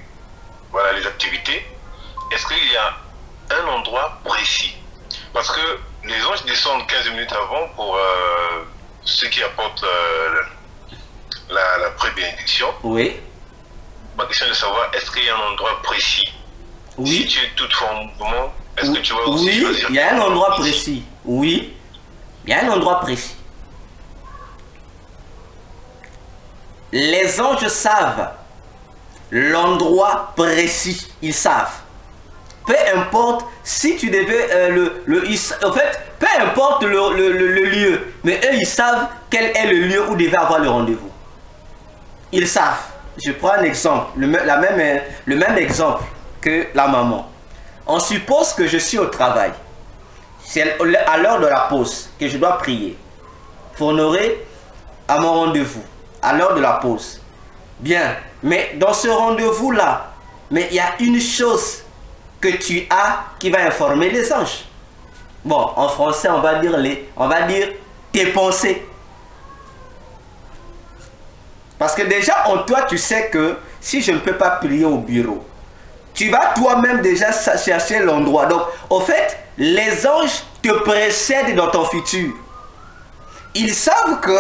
activités. Est-ce qu'il y a un endroit précis? Parce que les anges descendent 15 minutes avant pour ceux qui apportent la pré-bénédiction. Oui. Ma question est de savoir, est-ce qu'il y a un endroit précis? Oui. Si tu es toutefois en mouvement, est-ce que tu vas aussi choisir? Oui, il y a un endroit précis. Oui, il y a un endroit précis. les anges savent l'endroit précis. Ils savent. Peu importe si tu devais en fait, peu importe le lieu, mais eux ils savent quel est le lieu où devait avoir le rendez-vous. Ils savent. Je prends un exemple, le même exemple que la maman. On suppose que je suis au travail. C'est à l'heure de la pause que je dois prier. Fournerai à mon rendez-vous, à l'heure de la pause. Bien, mais dans ce rendez-vous-là, mais il y a une chose que tu as qui va informer les anges. Bon, en français, on va dire tes pensées. Parce que déjà, en toi, tu sais que si je ne peux pas prier au bureau, tu vas toi-même déjà chercher l'endroit. Donc, au fait, les anges te précèdent dans ton futur. Ils savent que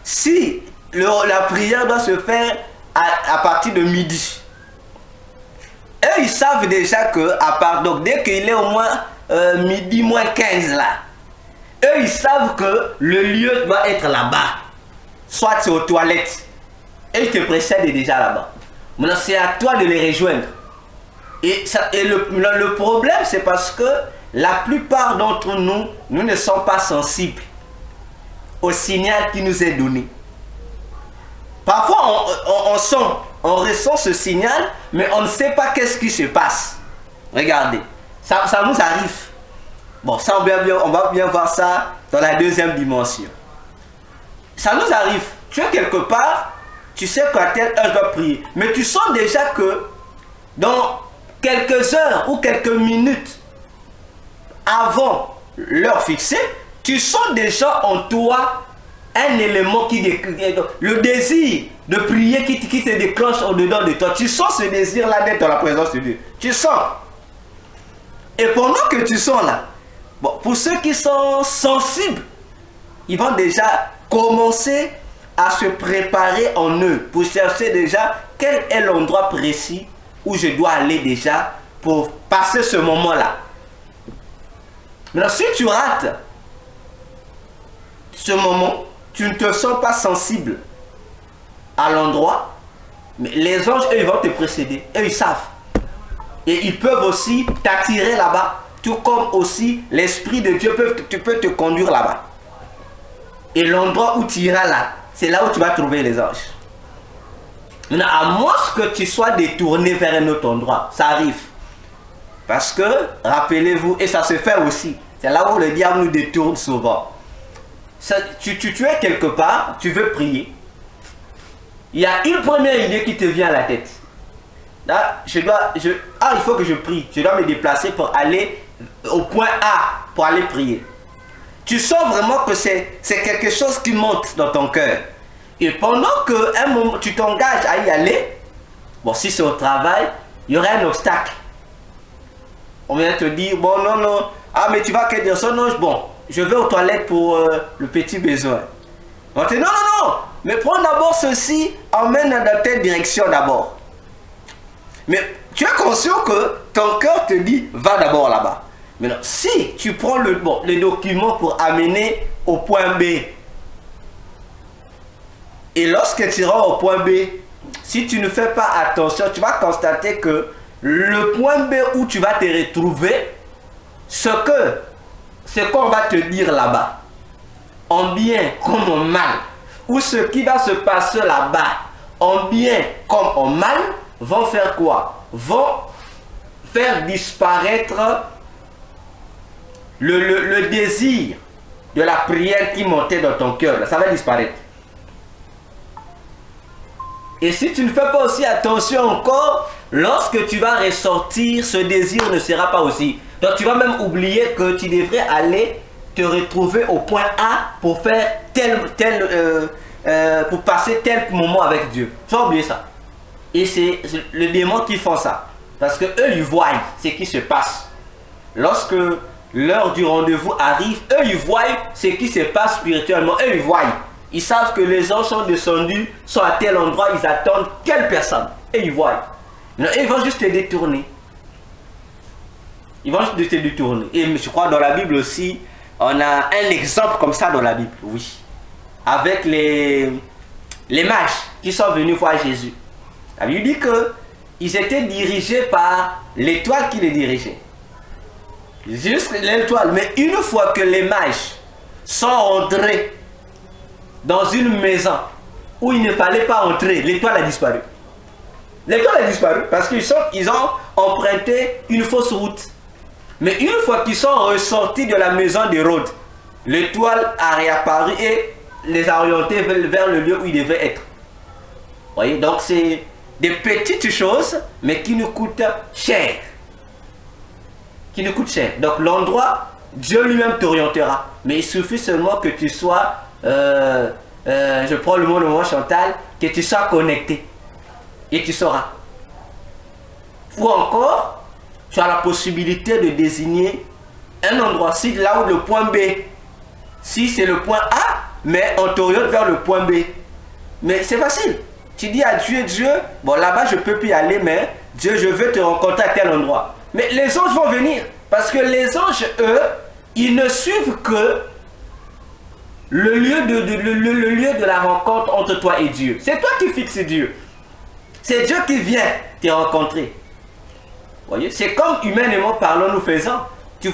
si la prière doit se faire à partir de midi, eux, ils savent déjà que, donc, dès qu'il est au moins midi moins 15 là, eux, ils savent que le lieu doit être là-bas. Soit c'est aux toilettes. Et ils te précèdent déjà là-bas. Maintenant, c'est à toi de les rejoindre. Et le problème, c'est parce que la plupart d'entre nous, nous ne sommes pas sensibles au signal qui nous est donné. Parfois, on ressent ce signal, mais on ne sait pas qu'est-ce qui se passe. Regardez, ça nous arrive. Bon, ça, on va bien voir ça dans la deuxième dimension. Ça nous arrive. Tu es quelque part, tu sais qu'à telle heure je dois prier, mais tu sens déjà que dans quelques heures ou quelques minutes avant l'heure fixée, tu sens déjà en toi un élément le désir de prier qui se déclenche au-dedans de toi. Tu sens ce désir-là d'être dans la présence de Dieu. Tu sens. Et pendant que tu sens là, bon, pour ceux qui sont sensibles, ils vont déjà commencer à se préparer en eux pour chercher déjà quel est l'endroit précis où je dois aller déjà pour passer ce moment-là. Maintenant, si tu rates ce moment, tu ne te sens pas sensible à l'endroit, mais les anges, eux, ils vont te précéder. Eux, ils savent. Et ils peuvent aussi t'attirer là-bas, tout comme aussi l'Esprit de Dieu peut te conduire là-bas. Et l'endroit où tu iras là, c'est là où tu vas trouver les anges. Maintenant, à moins que tu sois détourné vers un autre endroit, ça arrive. Parce que, rappelez-vous, et ça se fait aussi, c'est là où le diable nous détourne souvent. Tu es quelque part, tu veux prier. Il y a une première idée qui te vient à la tête. Là, il faut que je prie. Je dois me déplacer pour aller au point A, pour aller prier. Tu sens vraiment que c'est quelque chose qui monte dans ton cœur. Et pendant que un moment, tu t'engages à y aller, bon, si c'est au travail, il y aurait un obstacle. On vient te dire, bon, non, ah, mais tu vas que dire ça, non, bon, je vais aux toilettes pour le petit besoin. On te dit, non, mais prends d'abord ceci, emmène dans telle direction d'abord. Mais tu es conscient que ton cœur te dit, va d'abord là-bas. Maintenant, si tu prends le document pour amener au point B, et lorsque tu iras au point B, si tu ne fais pas attention, tu vas constater que le point B où tu vas te retrouver, ce qu'on va te dire là-bas, en bien comme en mal, ou ce qui va se passer là-bas, en bien comme en mal, vont faire quoi? Vont faire disparaître le désir de la prière qui montait dans ton cœur. Ça va disparaître. Et si tu ne fais pas aussi attention encore, lorsque tu vas ressortir, ce désir ne sera pas aussi. Donc tu vas même oublier que tu devrais aller te retrouver au point A pour faire pour passer tel moment avec Dieu. Tu vas oublier ça. Et c'est le démon qui font ça. Parce que eux, ils voient ce qui se passe. Lorsque l'heure du rendez-vous arrive, eux, ils voient ce qui se passe spirituellement. Eux, ils voient. Ils savent que les anges sont descendus, sont à tel endroit, ils attendent quelle personne. Et ils voient. Non, ils vont juste te détourner. Ils vont juste te détourner. Et je crois dans la Bible aussi, on a un exemple comme ça dans la Bible. Oui. Avec les mages. qui sont venus voir Jésus. La Bible dit qu'ils étaient dirigés par l'étoile qui les dirigeait. Juste l'étoile. Mais une fois que les mages sont entrés dans une maison où il ne fallait pas entrer, l'étoile a disparu. L'étoile a disparu parce qu'ils ont emprunté une fausse route. Mais une fois qu'ils sont ressortis de la maison d'Hérode, l'étoile a réapparu et les a orientés vers le lieu où ils devaient être. Vous voyez, donc c'est des petites choses, mais qui nous coûtent cher. Qui nous coûtent cher. Donc l'endroit, Dieu lui-même t'orientera. Mais il suffit seulement que tu sois, je prends le mot de moi Chantal, que tu sois connecté. Et tu sauras. Ou encore, tu as la possibilité de désigner un endroit. Si là où le point B, si c'est le point A, mais on t'oriente vers le point B. Mais c'est facile. Tu dis à Dieu, Dieu, bon là-bas je peux plus y aller, mais Dieu, je veux te rencontrer à tel endroit. Mais les anges vont venir. Parce que les anges, eux, ils ne suivent que le lieu de la rencontre entre toi et Dieu. C'est toi qui fixes Dieu. C'est Dieu qui vient te rencontrer. Voyez, c'est comme humainement parlant nous faisons. Tu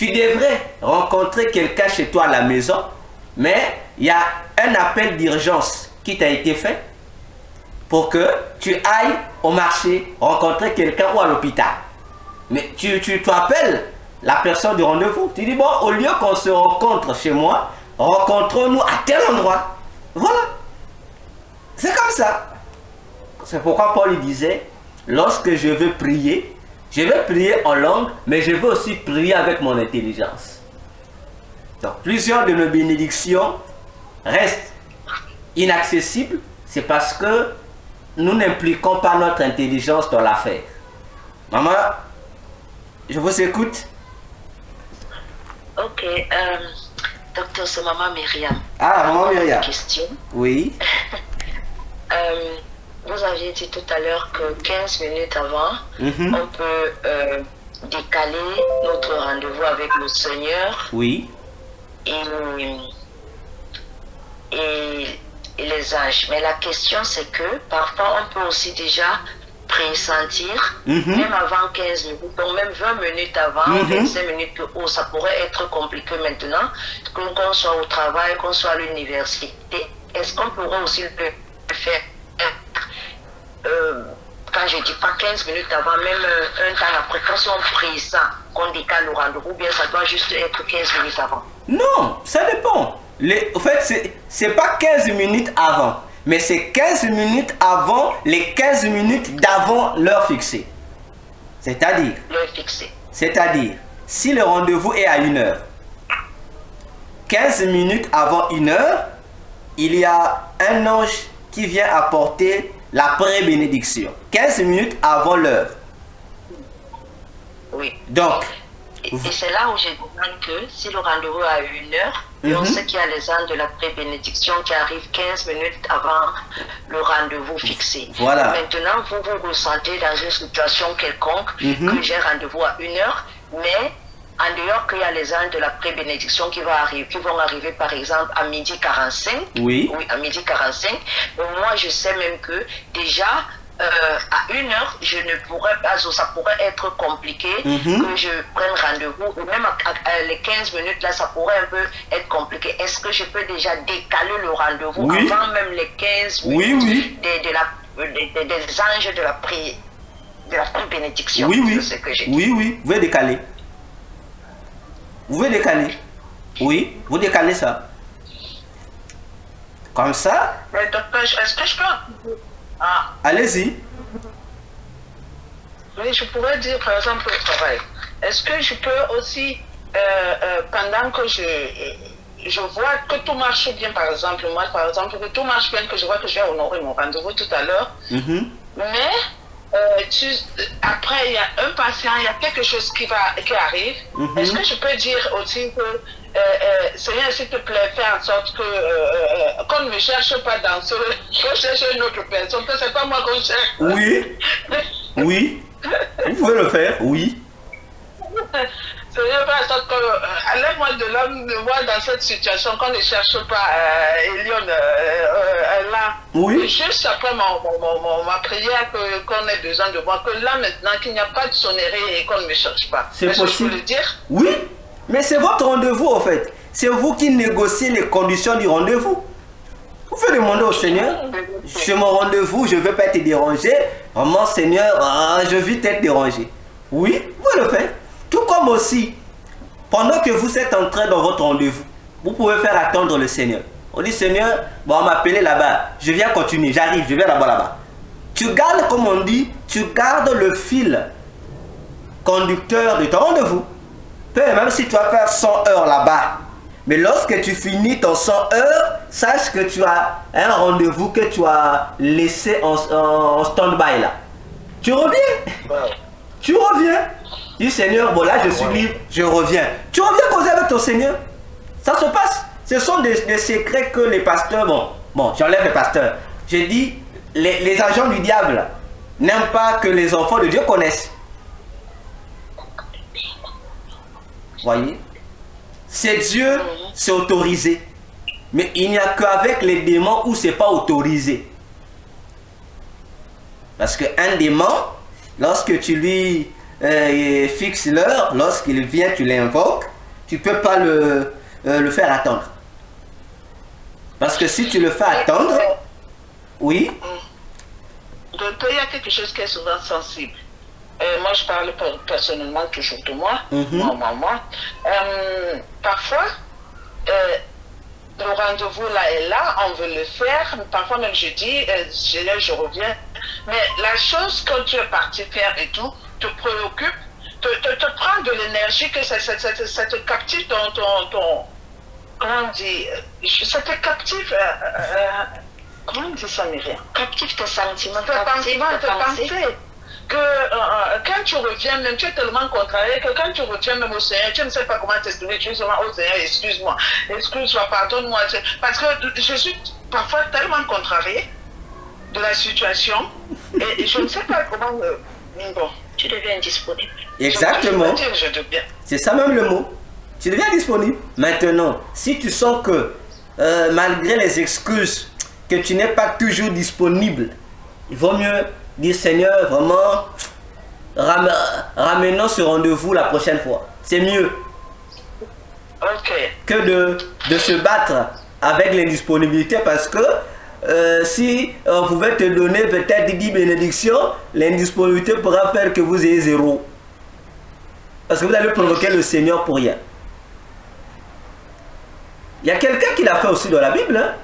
devrais rencontrer quelqu'un chez toi à la maison, mais il y a un appel d'urgence qui t'a été fait pour que tu ailles au marché rencontrer quelqu'un ou à l'hôpital. Mais tu appelles la personne du rendez-vous. Tu dis, bon, au lieu qu'on se rencontre chez moi, rencontrons-nous à tel endroit. Voilà. C'est comme ça. C'est pourquoi Paul disait, lorsque je veux prier en langue, mais je veux aussi prier avec mon intelligence. Donc, plusieurs de nos bénédictions restent inaccessibles. C'est parce que nous n'impliquons pas notre intelligence dans l'affaire. Maman, je vous écoute. Ok, docteur, c'est maman Myriam. Ah, maman Myriam. Question. Oui. Vous aviez dit tout à l'heure que 15 minutes avant, on peut décaler notre rendez-vous avec le Seigneur. Oui. Et les anges. Mais la question, c'est que parfois, on peut aussi déjà pressentir, même avant 15 minutes, donc même 20 minutes avant, 25 minutes que oh, ça pourrait être compliqué maintenant, qu'on soit au travail, qu'on soit à l'université. Est-ce qu'on pourrait aussi le faire quand je dis pas 15 minutes avant, même un temps après, quand on pressent, qu'on décale le rendez-vous, bien ça doit juste être 15 minutes avant? Non, ça dépend. En fait, c'est pas 15 minutes avant, mais c'est 15 minutes avant les 15 minutes d'avant l'heure fixée. C'est-à-dire, si le rendez-vous est à 1 heure, 15 minutes avant 1 heure, il y a un ange qui vient apporter la pré-bénédiction. 15 minutes avant l'heure. Oui. Donc, et c'est là où je demande que si le rendez-vous est à 1 heure, et on sait qu'il y a les ans de la pré-bénédiction qui arrivent 15 minutes avant le rendez-vous fixé. Voilà. Maintenant, vous vous ressentez dans une situation quelconque que j'ai rendez-vous à 1 heure, mais en dehors qu'il y a les ans de la pré-bénédiction qui vont arriver par exemple à 12h45. Oui. Oui, à 12h45. Moi, je sais même que déjà, à 1 heure, je ne pourrais pas, ça pourrait être compliqué que je prenne rendez-vous, ou même à les 15 minutes là, ça pourrait un peu être compliqué. Est-ce que je peux déjà décaler le rendez-vous avant même les 15 minutes des anges de la pré-bénédiction? Oui, oui. C'est ce que j'ai dit. Oui, oui, vous pouvez décaler. Vous pouvez décaler. Oui, vous décalez ça. Comme ça. Mais docteur, est-ce que je peux... Ah. Allez-y. Oui, je pourrais dire par exemple au travail. Est-ce que je peux aussi, pendant que je vois que tout marche bien, par exemple, moi par exemple, que tout marche bien, que je vois que j'ai honoré mon rendez-vous tout à l'heure, mais après il y a un patient, il y a quelque chose qui arrive, est-ce que je peux dire aussi que Seigneur, s'il te plaît, fais en sorte que qu'on ne me cherche pas dans ce... qu'on cherche une autre personne, que c'est pas moi qu'on cherche. Oui. Oui. Vous pouvez le faire, oui. Seigneur, enlève-moi de l'homme de voir dans cette situation qu'on ne cherche pas Elion là. Oui. Juste après ma prière qu'on ait besoin de voir que là maintenant qu'il n'y a pas de sonnerie et qu'on ne me cherche pas. C'est possible. Je peux le dire? Oui, mais c'est votre rendez-vous en fait. C'est vous qui négociez les conditions du rendez-vous. Vous pouvez demander au Seigneur, c'est mon rendez-vous, je ne veux pas être dérangé. Vraiment Seigneur, je veux être dérangé. Oui, vous le faites. Tout comme aussi, pendant que vous êtes entré dans votre rendez-vous, vous pouvez faire attendre le Seigneur. On dit Seigneur, bon, on m'a appelé là-bas, je viens continuer, j'arrive, je viens là-bas. Tu gardes, comme on dit, tu gardes le fil conducteur de ton rendez-vous. Même si tu vas faire 100 heures là-bas, mais lorsque tu finis ton 100 heures, sache que tu as un rendez-vous que tu as laissé en stand-by là. Tu reviens. Tu reviens. Dis Seigneur, bon là je suis libre, je reviens. Tu reviens causer avec ton Seigneur. Ça se passe. Ce sont des secrets que les pasteurs, bon j'enlève les pasteurs. J'ai dit, les agents du diable n'aiment pas que les enfants de Dieu connaissent. Voyez, c'est Dieu, c'est autorisé. Mais il n'y a qu'avec les démons où c'est pas autorisé. Parce qu'un démon, lorsque tu lui fixes l'heure, lorsqu'il vient, tu l'invoques, tu ne peux pas le faire attendre. Parce que si tu le fais attendre, oui. Docteur, il y a quelque chose qui est souvent sensible. Moi, je parle personnellement toujours de moi. Parfois, le rendez-vous là est là, on veut le faire. Parfois même je dis, je reviens. Mais la chose que tu es parti faire et tout, te préoccupe, te prend de l'énergie que ça te captive ton comment on dit, ça te captive, comment on dit ça, Myriam? Captive tes sentiments, tes pensées. Que quand tu reviens même, tu es tellement contrarié que quand tu reviens même au Seigneur, tu ne sais pas comment t'exprimer, tu dis seulement au Seigneur, excuse-moi, pardonne-moi. Parce que je suis parfois tellement contrarié de la situation et je ne sais pas comment... bon, tu deviens disponible. Exactement. C'est ça même le mot. Tu deviens disponible. Maintenant, si tu sens que malgré les excuses, que tu n'es pas toujours disponible, il vaut mieux dire Seigneur, vraiment, ramenons ce rendez-vous la prochaine fois. C'est mieux que de se battre avec l'indisponibilité, parce que si on pouvait te donner peut-être 10 bénédictions, l'indisponibilité pourra faire que vous ayez 0. Parce que vous allez provoquer le Seigneur pour rien. Il y a quelqu'un qui l'a fait aussi dans la Bible. Hein?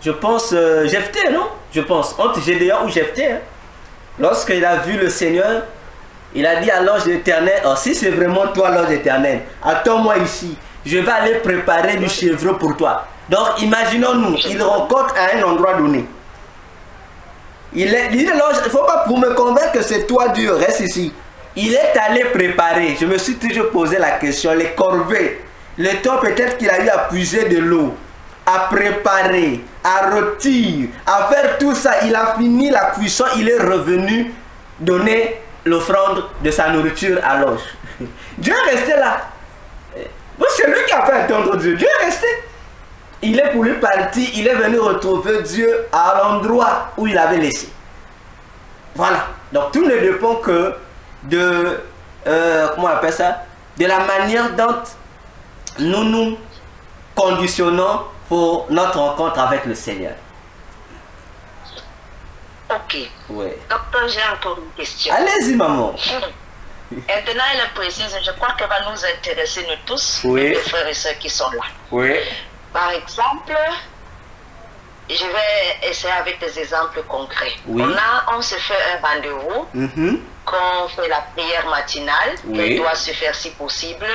Je pense Jephthé, non? Je pense, entre Gédéon ou Jephthé. Hein? Lorsqu'il a vu le Seigneur, il a dit à l'ange de l'Éternel, oh, si c'est vraiment toi l'ange d'Éternel, attends-moi ici, je vais aller préparer du chèvre pour toi. Donc imaginons-nous, il rencontre à un endroit donné. Il dit l'ange, il ne faut pas pour me convaincre que c'est toi Dieu, reste ici. Il est allé préparer, je me suis toujours posé la question, les corvées, le temps peut-être qu'il a eu à puiser de l'eau, à préparer, à rôtir, à faire tout ça. Il a fini la cuisson, il est revenu donner l'offrande de sa nourriture à l'ange. Dieu est resté là. C'est lui qui a fait attendre Dieu. Dieu est resté. Il est pour lui partir, il est venu retrouver Dieu à l'endroit où il avait laissé. Voilà. Donc tout ne dépend que de, comment on appelle ça, de la manière dont nous nous conditionnons pour notre rencontre avec le Seigneur. Ok. Oui. Docteur, j'ai encore une question. Allez-y, maman. Maintenant, elle est précise, je crois qu'elle va nous intéresser, nous tous, oui. Les frères et sœurs qui sont là. Oui. Par exemple, je vais essayer avec des exemples concrets. Oui. On se fait un rendez-vous, quand on fait la prière matinale, elle doit se faire si possible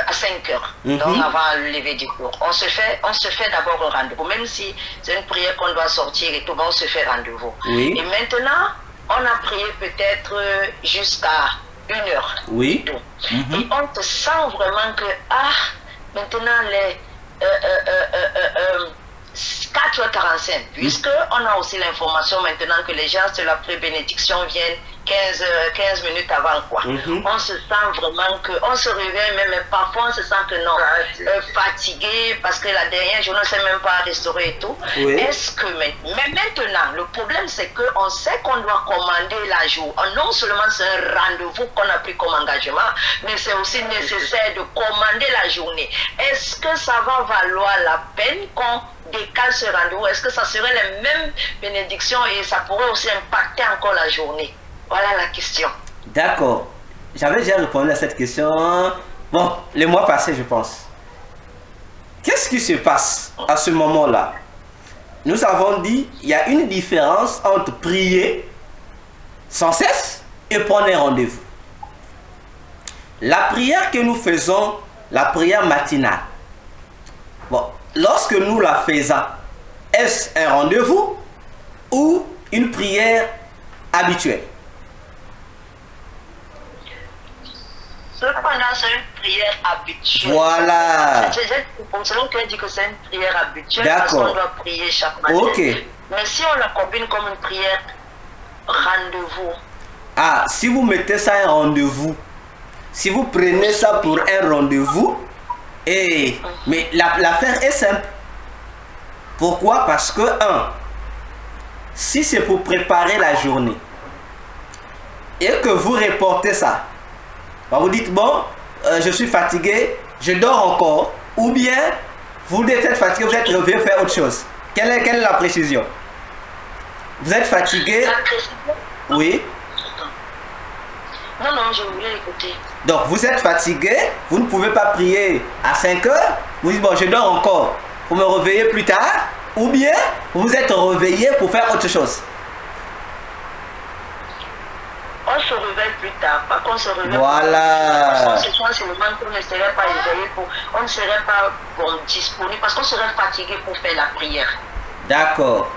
à 5 heures, donc avant le lever du jour. On se fait d'abord un rendez-vous, même si c'est une prière qu'on doit sortir et tout, on se fait rendez-vous. Oui. Et maintenant, on a prié peut-être jusqu'à 1 heure. Oui. Et on te sent vraiment que, maintenant les 4h45, puisque on a aussi l'information maintenant que les gens de la pré-bénédiction viennent 15 minutes avant, quoi. On se sent vraiment que, on se réveille même, mais parfois on se sent que non, fatigué, parce que la dernière journée, on ne sait même pas restaurer et tout. Oui. Est-ce que, mais maintenant, le problème, c'est qu'on sait qu'on doit commander la journée. Non seulement c'est un rendez-vous qu'on a pris comme engagement, mais c'est aussi nécessaire de commander la journée. Est-ce que ça va valoir la peine qu'on décale ce rendez-vous? Est-ce que ça serait les mêmes bénédictions et ça pourrait aussi impacter encore la journée? Voilà la question. D'accord. J'avais déjà répondu à cette question, bon, le mois passé, je pense. Qu'est-ce qui se passe à ce moment-là? Nous avons dit, il y a une différence entre prier sans cesse et prendre un rendez-vous. La prière que nous faisons, la prière matinale, bon, lorsque nous la faisons, est-ce un rendez-vous ou une prière habituelle? Cependant, c'est une prière habituelle. Voilà. Selon qu'on dit que c'est une prière habituelle, D'accord. parce qu'on doit prier chaque matin. Ok. Mais si on la combine comme une prière rendez-vous. Ah, si vous mettez ça un rendez-vous, si vous prenez ça pour un rendez-vous, mais l'affaire est simple. Pourquoi? Parce que, si c'est pour préparer la journée, et que vous reportez ça, vous dites, bon, je suis fatigué, je dors encore, ou bien, vous êtes fatigué, vous êtes réveillé faire autre chose. Quelle est la précision? Vous êtes fatigué? La précision? Oui. Non, je voulais écouter. Donc, vous êtes fatigué, vous ne pouvez pas prier à 5 heures, vous dites, bon, je dors encore, vous me réveillez plus tard, ou bien, vous êtes réveillé pour faire autre chose. On se réveille plus tard, pas qu'on se réveille. Voilà. Parce que c'est le moment qu'on ne serait pas éveillé, on ne serait pas disponible, parce qu'on serait fatigué pour faire la prière. D'accord.